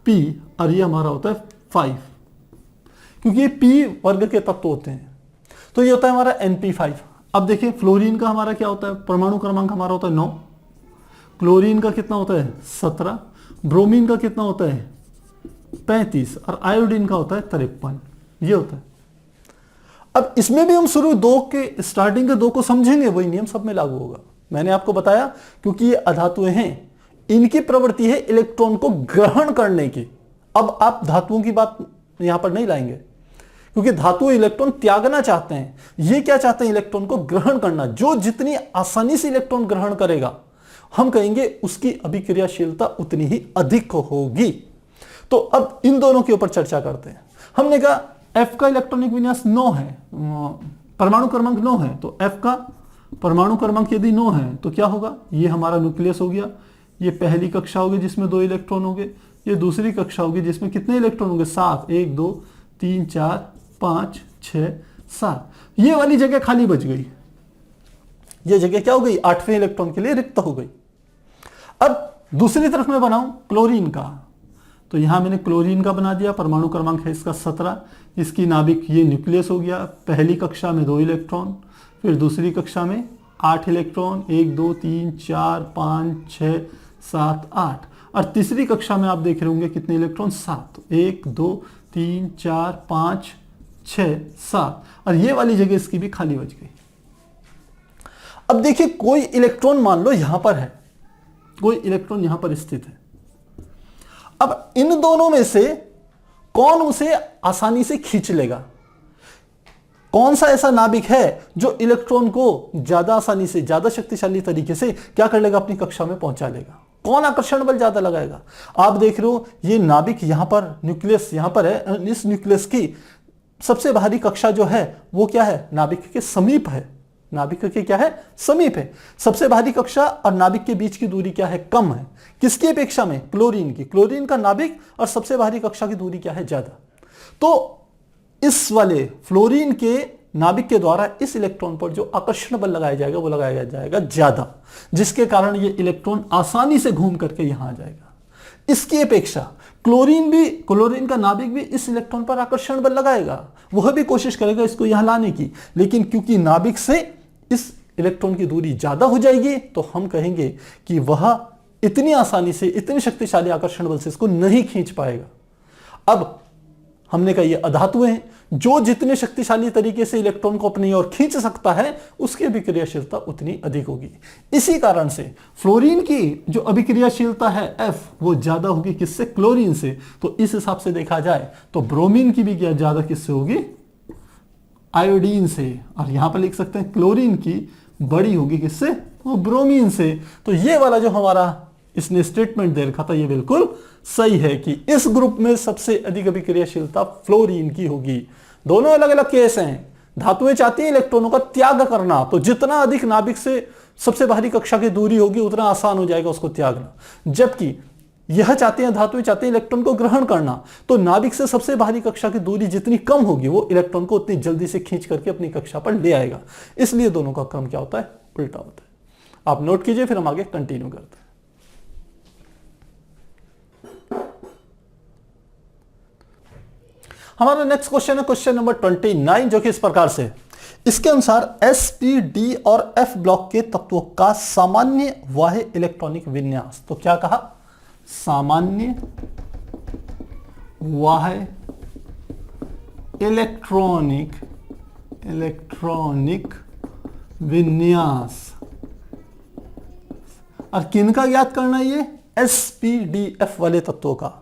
P और ये हमारा होता है 5, क्योंकि ये P वर्ग के तत्व होते हैं। तो ये होता है हमारा NP5। अब देखिए फ्लोरीन का हमारा क्या होता है, परमाणु क्रमांक हमारा होता है 9, क्लोरीन का कितना होता है 17, ब्रोमीन का कितना होता है 35 और आयोडीन का होता है 53। ये होता है। अब इसमें भी हम शुरू दो के स्टार्टिंग के दो को समझेंगे, वही नियम सब में लागू होगा। मैंने आपको बताया क्योंकि ये अधातुएं हैं, इनकी प्रवृत्ति है इलेक्ट्रॉन को ग्रहण करने की। अब आप धातुओं की बात यहां पर नहीं लाएंगे, क्योंकि धातु इलेक्ट्रॉन त्यागना चाहते हैं, ये क्या चाहते हैं इलेक्ट्रॉन को ग्रहण करना। जो जितनी आसानी से इलेक्ट्रॉन ग्रहण करेगा हम कहेंगे उसकी अभिक्रियाशीलता उतनी ही अधिक होगी। तो अब इन दोनों के ऊपर चर्चा करते हैं। हमने कहा F का इलेक्ट्रॉनिक विन्यास 9 है, परमाणु क्रमांक 9 है, तो F का परमाणु क्रमांक यदि 9 है तो क्या होगा, ये हमारा न्यूक्लियस हो गया, ये पहली कक्षा होगी जिसमें 2 इलेक्ट्रॉन होंगे, ये दूसरी कक्षा होगी जिसमें कितने इलेक्ट्रॉन होंगे 7, 1 2 3 4 5 6 7। ये वाली जगह खाली बच गई, ये जगह क्या हो गई 8वें इलेक्ट्रॉन के लिए रिक्त हो गई। अब दूसरी तरफ मैं बनाऊं क्लोरीन का, तो यहां मैंने क्लोरीन का बना दिया, परमाणु क्रमांक है इसका 17, इसकी नाभिक ये न्यूक्लियस हो गया, पहली कक्षा में 2 इलेक्ट्रॉन, फिर दूसरी कक्षा में 8 इलेक्ट्रॉन, 1 2 3 4 5 6 7 8, और तीसरी कक्षा में आप देख रहे होंगे कितने इलेक्ट्रॉन 7, 1 2 3 4 5 6 7, और ये वाली जगह इसकी भी खाली बच गई। अब देखिए कोई इलेक्ट्रॉन मान लो यहां पर है, कोई इलेक्ट्रॉन यहां पर स्थित है। अब इन दोनों में से कौन उसे आसानी से खींच लेगा, कौन सा ऐसा नाभिक है जो इलेक्ट्रॉन को ज्यादा आसानी से ज्यादा शक्तिशाली तरीके से क्या कर लेगा, अपनी कक्षा में पहुंचा लेगा, कौन आकर्षण बल ज्यादा लगाएगा। आप देख रहे हो ये नाभिक यहां पर न्यूक्लियस यहां पर है, इस न्यूक्लियस की सबसे बाहरी कक्षा जो है वो क्या है, नाभिक के समीप है, नाभिक के क्या है समीप है। सबसे बाहरी कक्षा और नाभिक के बीच की दूरी क्या है, कम है, किसकी अपेक्षा में, क्लोरीन की। क्लोरीन का नाभिक और सबसे बाहरी कक्षा की दूरी क्या है, ज्यादा। तो इस वाले फ्लोरीन के नाभिक के द्वारा इस इलेक्ट्रॉन पर जो आकर्षण बल लगाया जाएगा वो लगाया जाएगा ज्यादा, जिसके कारण ये इलेक्ट्रॉन आसानी से घूम करके यहां आ जाएगा। इसकी अपेक्षा क्लोरीन का नाभिक भी इस इलेक्ट्रॉन पर आकर्षण बल लगाएगा, वह भी कोशिश करेगा इसको यहां लाने की, लेकिन क्योंकि नाभिक से इस इलेक्ट्रॉन की दूरी ज्यादा हो जाएगी तो हम कहेंगे कि वह इतनी आसानी से इतनी शक्तिशाली आकर्षण बल से इसको नहीं खींच पाएगा। अब हमने कहा ये अधातुएं हैं, जो जितने शक्तिशाली तरीके से इलेक्ट्रॉन को अपनी ओर खींच सकता है उसकी अभिक्रियाशीलता उतनी अधिक होगी। इसी कारण से फ्लोरीन की जो अभिक्रियाशीलता है F वो ज्यादा होगी किससे, क्लोरीन से। तो इस हिसाब से देखा जाए तो ब्रोमीन की भी क्या ज्यादा किससे होगी, आयोडीन से। और यहां पर लिख सकते हैं क्लोरीन की बड़ी होगी किससे, वो ब्रोमीन से। तो ये वाला जो हमारा इसने स्टेटमेंट दे रखा था ये बिल्कुल सही है कि इस ग्रुप में सबसे अधिक अभिक्रियाशीलता फ्लोरीन की होगी। दोनों अलग अलग केस हैं। धातुएं चाहती हैं इलेक्ट्रॉनों का त्याग करना, तो जितना अधिक नाभिक से सबसे बाहरी कक्षा की दूरी होगी उतना आसान हो जाएगा उसको त्यागना, जबकि यह चाहते हैं धातुएं चाहते हैं इलेक्ट्रॉन को ग्रहण करना, तो नाभिक से सबसे बाहरी कक्षा की दूरी जितनी कम होगी वो इलेक्ट्रॉन को उतनी जल्दी से खींच करके अपनी कक्षा पर ले आएगा। इसलिए दोनों का क्रम क्या होता है, उल्टा होता है। आप नोट कीजिए, फिर हम आगे कंटिन्यू करते हैं। हमारा नेक्स्ट क्वेश्चन है क्वेश्चन नंबर 29, जो कि इस प्रकार से, इसके अनुसार एस पी डी और एफ ब्लॉक के तत्वों का सामान्य बाह्य इलेक्ट्रॉनिक विन्यास। तो क्या कहा, सामान्य बाह्य इलेक्ट्रॉनिक विन्यास। और किनका ज्ञात करना है, ये एस पी डी एफ वाले तत्वों का,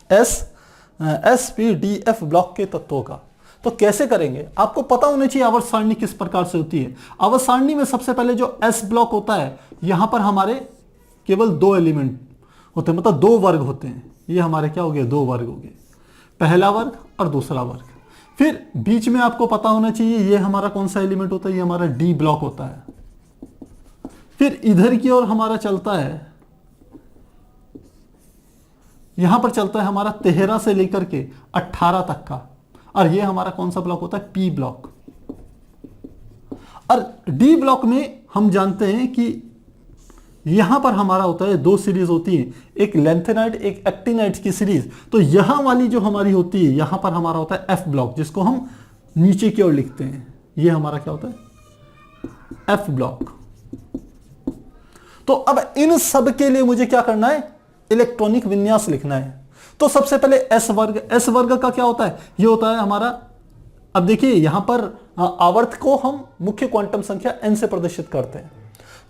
S P D F block के तत्वों का। तो कैसे करेंगे, आपको पता होना चाहिए आवर्त सारणी किस प्रकार से होती है। आवर्त सारणी में सबसे पहले जो एस ब्लॉक होता है, यहां पर हमारे केवल 2 एलिमेंट होते हैं, मतलब 2 वर्ग होते हैं। ये हमारे क्या हो गए, 2 वर्ग हो गए, पहला वर्ग और दूसरा वर्ग। फिर बीच में आपको पता होना चाहिए ये हमारा कौन सा एलिमेंट होता है, ये हमारा डी ब्लॉक होता है। फिर इधर की ओर हमारा चलता है, यहां पर चलता है हमारा 13 से लेकर के 18 तक का, और ये हमारा कौन सा ब्लॉक होता है, पी ब्लॉक। और डी ब्लॉक में हम जानते हैं कि यहां पर हमारा होता है दो सीरीज होती है, एक लेंथेनाइड एक एक्टिनाइड की सीरीज। तो यहां वाली जो हमारी होती है, यहां पर हमारा होता है एफ ब्लॉक, जिसको हम नीचे की ओर लिखते हैं। ये हमारा क्या होता है, एफ ब्लॉक। तो अब इन सब के लिए मुझे क्या करना है, इलेक्ट्रॉनिक विन्यास लिखना है। तो सबसे पहले एस वर्ग, एस वर्ग का क्या होता है, ये होता है हमारा, अब देखिए यहां पर आवर्त को हम मुख्य क्वांटम संख्या n से प्रदर्शित करते हैं।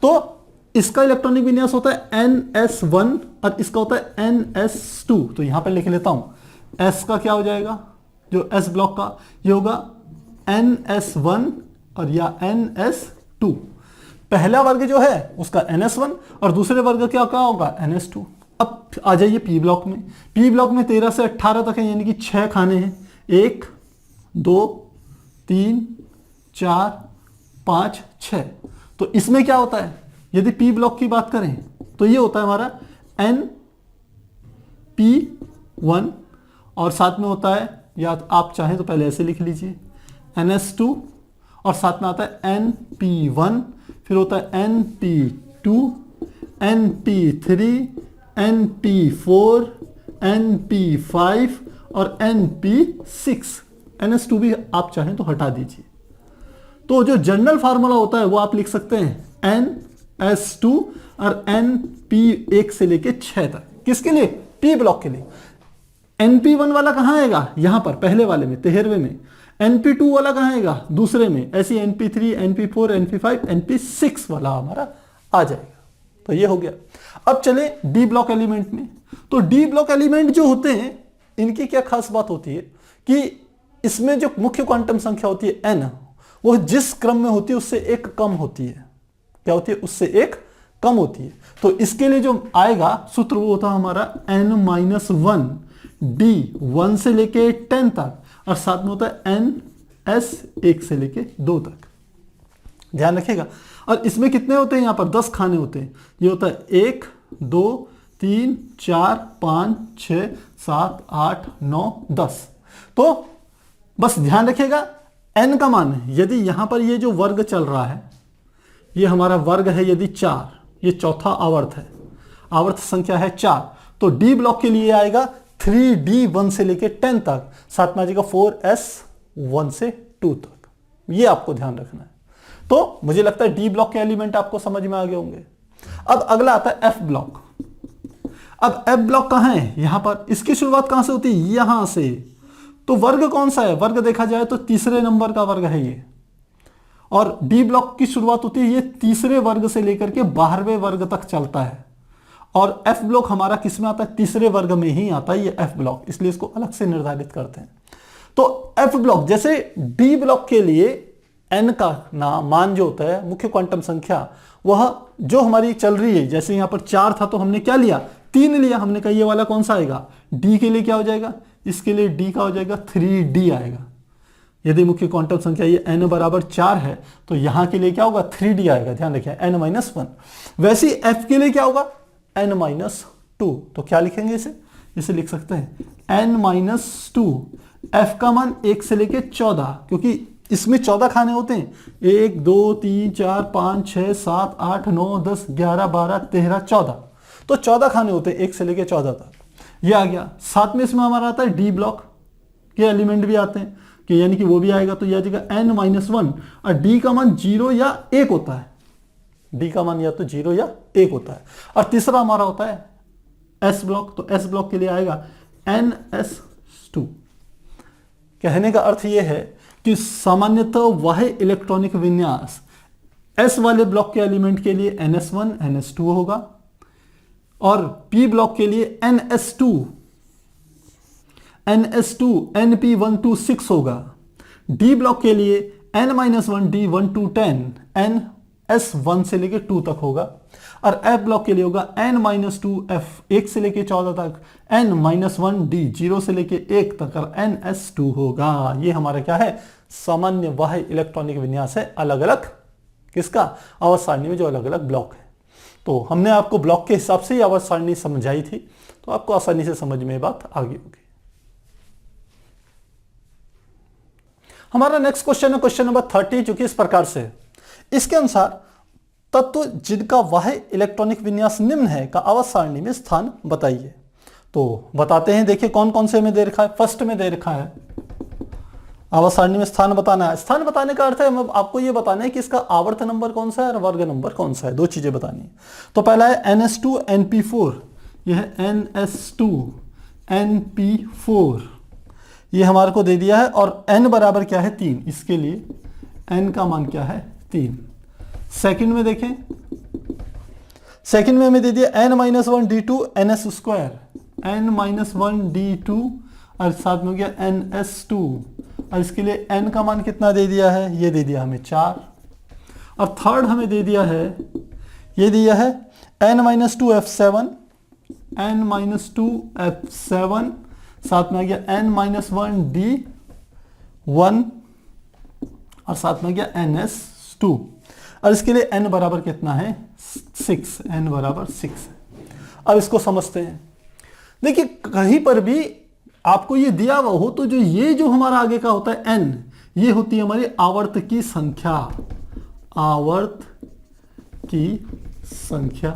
तो इसका इलेक्ट्रॉनिक विन्यास होता है ns1 और इसका होता है ns2। तो यहां पर लिख लेता हूं, s का क्या हो जाएगा, जो s ब्लॉक का ये होगा ns1 और या ns2। पहला वर्ग जो है उसका ns1 और दूसरे वर्ग क्या क्या होगा, ns2। अब आ जाइए पी ब्लॉक में। पी ब्लॉक में 13 से 18 तक है, यानी कि 6 खाने हैं, 1 2 3 4 5 6। तो इसमें क्या होता है, यदि पी ब्लॉक की बात करें तो ये होता है हमारा NP1 और साथ में होता है, या आप चाहें तो पहले ऐसे लिख लीजिए NS2 और साथ में आता है NP1, फिर होता है NP2, NP3, NP4, NP5 और NP6। NS2 भी आप चाहें तो हटा दीजिए। तो जो जनरल फार्मूला होता है वो आप लिख सकते हैं NS2 और NP1 से लेके 6 तक। किसके लिए, P ब्लॉक के लिए। NP1 वाला कहां आएगा, यहां पर पहले वाले में 13वें में। NP2 वाला कहां आएगा, दूसरे में। ऐसी NP3, NP4, NP5, NP6 वाला हमारा आ जाएगा। तो ये हो गया। अब चले डी ब्लॉक एलिमेंट में। तो डी ब्लॉक एलिमेंट जो होते हैं इनकी क्या खास बात होती है कि इसमें जो मुख्य क्वांटम संख्या होती है n, वो जिस क्रम में होती है उससे एक कम होती है। क्या होती है, उससे एक कम होती है। तो इसके लिए जो आएगा सूत्र वो होता है हमारा n-1 d 1 से लेके 10 तक और साथ में होता है ns 1 से लेके 2 तक। ध्यान रखिएगा। और इसमें कितने होते हैं, यहां पर 10 खाने होते हैं। ये होता है 1 2 3 4 5 6 7 8 9 10। तो बस ध्यान रखिएगा n का मान है, यदि यहां पर ये जो वर्ग चल रहा है, ये हमारा वर्ग है यदि 4, ये चौथा आवर्त है, आवर्त संख्या है 4, तो डी ब्लॉक के लिए आएगा 3d 1 से लेके 10 तक, साथ में आ जाएगा 4s 1 से 2 तक। ये आपको ध्यान रखना है। तो मुझे लगता है डी ब्लॉक के एलिमेंट आपको समझ में आ गए होंगे। अब अगला आता है एफ ब्लॉक। अब एफ ब्लॉक कहां है, यहां पर। इसकी शुरुआत कहां से होती है, यहां से। तो वर्ग कौन सा है, वर्ग देखा जाए तो तीसरे नंबर का वर्ग है ये। और डी ब्लॉक की शुरुआत होती है ये तीसरे वर्ग से लेकर के 12वें वर्ग तक चलता है। और एफ ब्लॉक हमारा किस में आता है, तीसरे वर्ग में ही आता है ये एफ ब्लॉक, इसलिए इसको अलग से निर्धारित करते हैं। तो एफ ब्लॉक, जैसे डी ब्लॉक के लिए n का मान जो होता है मुख्य क्वांटम संख्या, वह जो हमारी चल रही है, जैसे यहां पर 4 था तो हमने क्या लिया, 3 लिया। हमने कहा ये वाला कौन सा आएगा, d के लिए क्या हो जाएगा, इसके लिए d का हो जाएगा 3d आएगा। यदि मुख्य क्वांटम संख्या ये n बराबर 4 है तो यहां के लिए क्या होगा, 3d आएगा। ध्यान रखिए n-1। वैसे ही f के लिए क्या होगा, n-2। तो क्या लिखेंगे इसे लिख सकते हैं n-2। f का मान 1 से लेके 14, क्योंकि इसमें 14 खाने होते हैं। 1 2 3 4 5 6 7 8 9 10 11 12 13 14। तो 14 खाने होते हैं 1 से लेके 14 तक। ये आ गया। साथ में इसमें हमारा आता है डी ब्लॉक के एलिमेंट भी आते हैं, कि यानी कि वो भी आएगा। तो यह आ जाएगा n-1 और डी का मान 0 या 1 होता है। डी का मान या तो 0 या 1 होता है। और तीसरा हमारा होता है एस ब्लॉक। तो एस ब्लॉक के लिए आएगा ns2। कहने का अर्थ यह है कि सामान्यतः वह इलेक्ट्रॉनिक विन्यास एस वाले ब्लॉक के एलिमेंट के लिए ns1 ns2 होगा और p ब्लॉक के लिए ns2 np126 होगा। d ब्लॉक के लिए n-1 d1 to 10 ns1 से लेके 2 तक होगा। और f ब्लॉक के लिए होगा n-2 f 1 से लेके 14 तक, n-1 d 0 से लेके 1 तक और ns2 होगा। ये हमारा क्या है, सामान्य वह इलेक्ट्रॉनिक विन्यास है, अलग अलग किसका, आवर्त सारणी में जो अलग अलग ब्लॉक है। तो हमने आपको ब्लॉक के हिसाब से ही आवर्त सारणी समझाई थी, तो आपको आसानी से समझ में बात आ गई होगी। हमारा नेक्स्ट क्वेश्चन है क्वेश्चन नंबर 30, जो कि इस प्रकार से है। इसके अनुसार तत्व जिनका वह इलेक्ट्रॉनिक विन्यास निम्न है का आवर्त सारणी में स्थान बताइए। तो बताते हैं, देखिए कौन कौन से में दे रखा है। फर्स्ट में दे रखा है आवर्त सारणी में स्थान बताना है। स्थान बताने का अर्थ है आपको ये बताना है कि इसका आवर्त नंबर कौन सा है और वर्ग नंबर कौन सा है, दो चीजें बतानी है। तो पहला है NS2 NP4, यह है NS2 NP4, ये हमारे को दे दिया है और n बराबर क्या है 3, इसके लिए n का मान क्या है 3। सेकंड में देखें, सेकंड में हमें दे दिया n-1 d2 ns2, n-1 d2 और साथ में हो गया ns2, और इसके लिए n का मान कितना दे दिया है, ये दे दिया हमें 4। और थर्ड हमें दे दिया है, ये दिया है n-2 f7, n-2 f7, साथ में आ गया n-1 d1 और साथ में आ गया ns2, और इसके लिए n बराबर कितना है 6, n बराबर 6 है। अब इसको समझते हैं। देखिए कहीं पर भी आपको ये दिया हुआ हो तो ये जो हमारा आगे का होता है n, ये होती है हमारी आवर्त की संख्या, आवर्त की संख्या।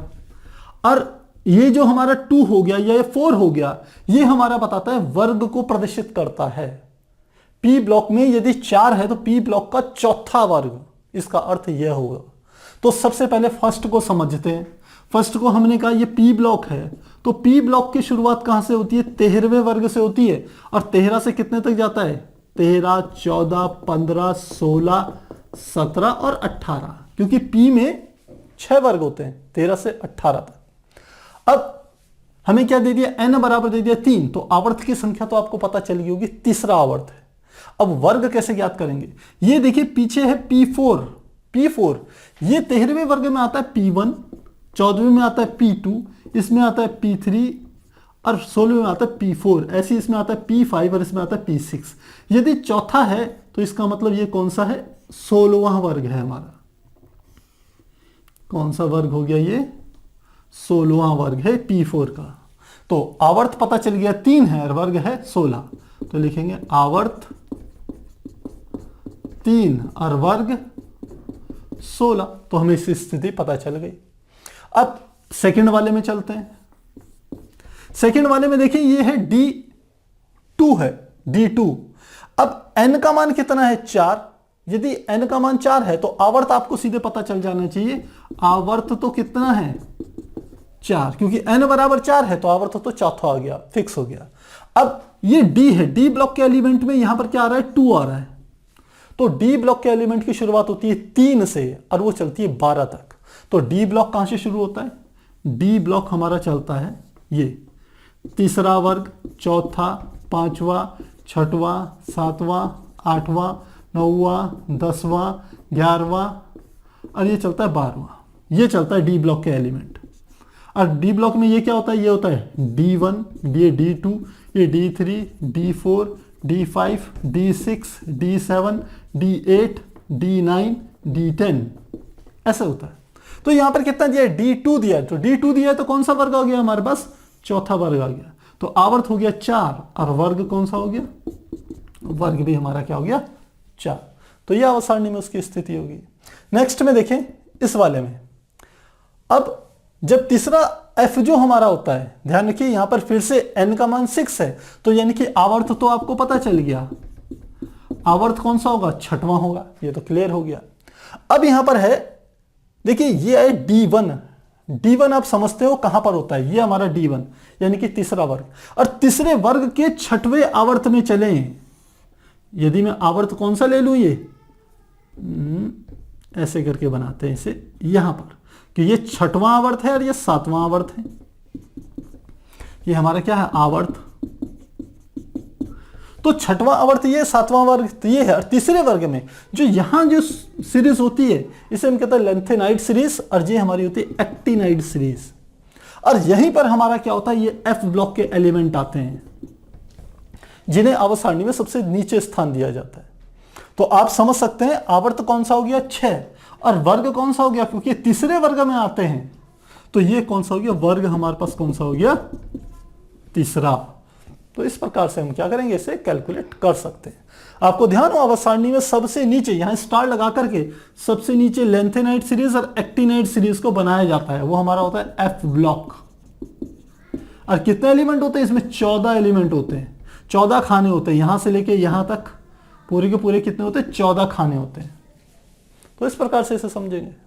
और ये जो हमारा 2 हो गया या 4 हो गया, ये हमारा बताता है वर्ग को प्रदर्शित करता है। P ब्लॉक में यदि 4 है तो P ब्लॉक का चौथा वर्ग, इसका अर्थ यह होगा। तो सबसे पहले फर्स्ट को समझते हैं। फर्स्ट को हमने कहा ये P ब्लॉक है, तो P ब्लॉक की शुरुआत कहां से होती है, 13वें वर्ग से होती है। और 13 से कितने तक जाता है, 13, 14, 15, 16, 17 और 18, क्योंकि P में 6 वर्ग होते हैं 13 से 18 तक। अब हमें क्या दे दिया, n बराबर दे दिया 3, तो आवर्त की संख्या तो आपको पता चल गई होगी, तीसरा आवर्त है। अब वर्ग कैसे ज्ञात करेंगे, ये देखिए पीछे है P4, ये 13वें वर्ग में आता है P1, 14वें में आता है P2, इसमें आता है P3 और 16वें में आता है P4, ऐसे इसमें आता है P5 और इसमें आता है P6। यदि चौथा है तो इसका मतलब ये कौन सा है, 16वां वर्ग है हमारा। कौन सा वर्ग हो गया, ये 16वां वर्ग है P4 का। तो आवर्त पता चल गया 3 है और वर्ग है 16, तो लिखेंगे आवर्त 3 और वर्ग 16, तो हमें इसकी स्थिति पता चल गई। अब सेकंड वाले में चलते हैं। सेकंड वाले में देखिए ये है D2 है, D2। अब n का मान कितना है 4, यदि n का मान 4 है तो आवर्त आपको सीधे पता चल जाना चाहिए, आवर्त तो कितना है 4, क्योंकि n बराबर 4 है तो आवर्त तो चौथा आ गया, फिक्स हो गया। अब ये D है, D ब्लॉक के एलिमेंट में यहां पर क्या आ रहा है, 2 आ रहा है। तो D ब्लॉक के एलिमेंट की शुरुआत होती है 3 से और वो चलती है 12 तक। तो D ब्लॉक कहां से शुरू होता है, D ब्लॉक हमारा चलता है ये तीसरा वर्ग, चौथा, पांचवा, छठवां, सातवां, आठवां, 9वां, 10वां, 11वां और ये चलता है 12वां। ये चलता है D ब्लॉक के एलिमेंट। और D ब्लॉक में ये क्या होता है, ये होता है D1, ये D2, ये D3, D4, D5, D6, D7, D8, D9, D10, ऐसा होता है। तो यहां पर कितना दिया है, D2 दिया है। तो D2 दिया है तो कौन सा वर्ग आ गया हमारे पास, चौथा वर्ग आ गया। तो आवर्त हो गया 4 और वर्ग कौन सा हो गया, वर्ग भी हमारा क्या हो गया 4। तो यह आवर्त सारणी में उसकी स्थिति होगी। नेक्स्ट में देखें इस वाले में, अब जब तीसरा f जो हमारा होता है, ध्यान रखिए यहां पर फिर से n का मान 6 है, तो यानी कि आवर्त तो आपको पता चल गया, आवर्त कौन सा होगा, छठवां होगा, ये तो क्लियर हो गया। अब यहां पर है, देखिए ये है D1, D1 आप समझते हो कहां पर होता है, ये हमारा D1 यानी कि तीसरा वर्ग। और तीसरे वर्ग के छठवें आवर्त में चले, यदि मैं आवर्त कौन सा ले लूं, ये ऐसे करके बनाते हैं इसे यहां पर, कि ये छठवां आवर्त है और ये सातवां आवर्त है। ये हमारा क्या है, आवर्त। तो छठवां आवर्त ये, सातवां वर्ग तो ये है। और तीसरे वर्ग में जो यहां जो सीरीज होती है इसे हम कहते हैं लेंथेनाइड सीरीज, और ये हमारी होती है एक्टिनाइड सीरीज। और यहीं पर हमारा क्या होता है, ये एफ ब्लॉक के एलिमेंट आते हैं जिन्हें आवर्त सारणी में सबसे नीचे स्थान दिया जाता है। तो आप समझ सकते हैं आवर्त कौन सा हो गया 6 और वर्ग कौन सा हो गया, क्योंकि तीसरे वर्ग में आते हैं, तो ये कौन सा हो गया, वर्ग हमारे पास कौन सा हो गया, तीसरा। तो इस प्रकार से हम क्या करेंगे, इसे कैलकुलेट कर सकते हैं। आपको ध्यान हो आवर्त सारणी में सबसे नीचे यहां स्टार लगा करके सबसे नीचे लेंथेनाइड सीरीज और एक्टिनाइड सीरीज को बनाया जाता है, वो हमारा होता है एफ ब्लॉक। और कितने एलिमेंट होते हैं इसमें, 14 एलिमेंट होते हैं, 14 खाने होते हैं, यहां से लेके यहां तक पूरे के पूरे कितने होते हैं, 14 खाने होते हैं। तो इस प्रकार से इसे समझेंगे।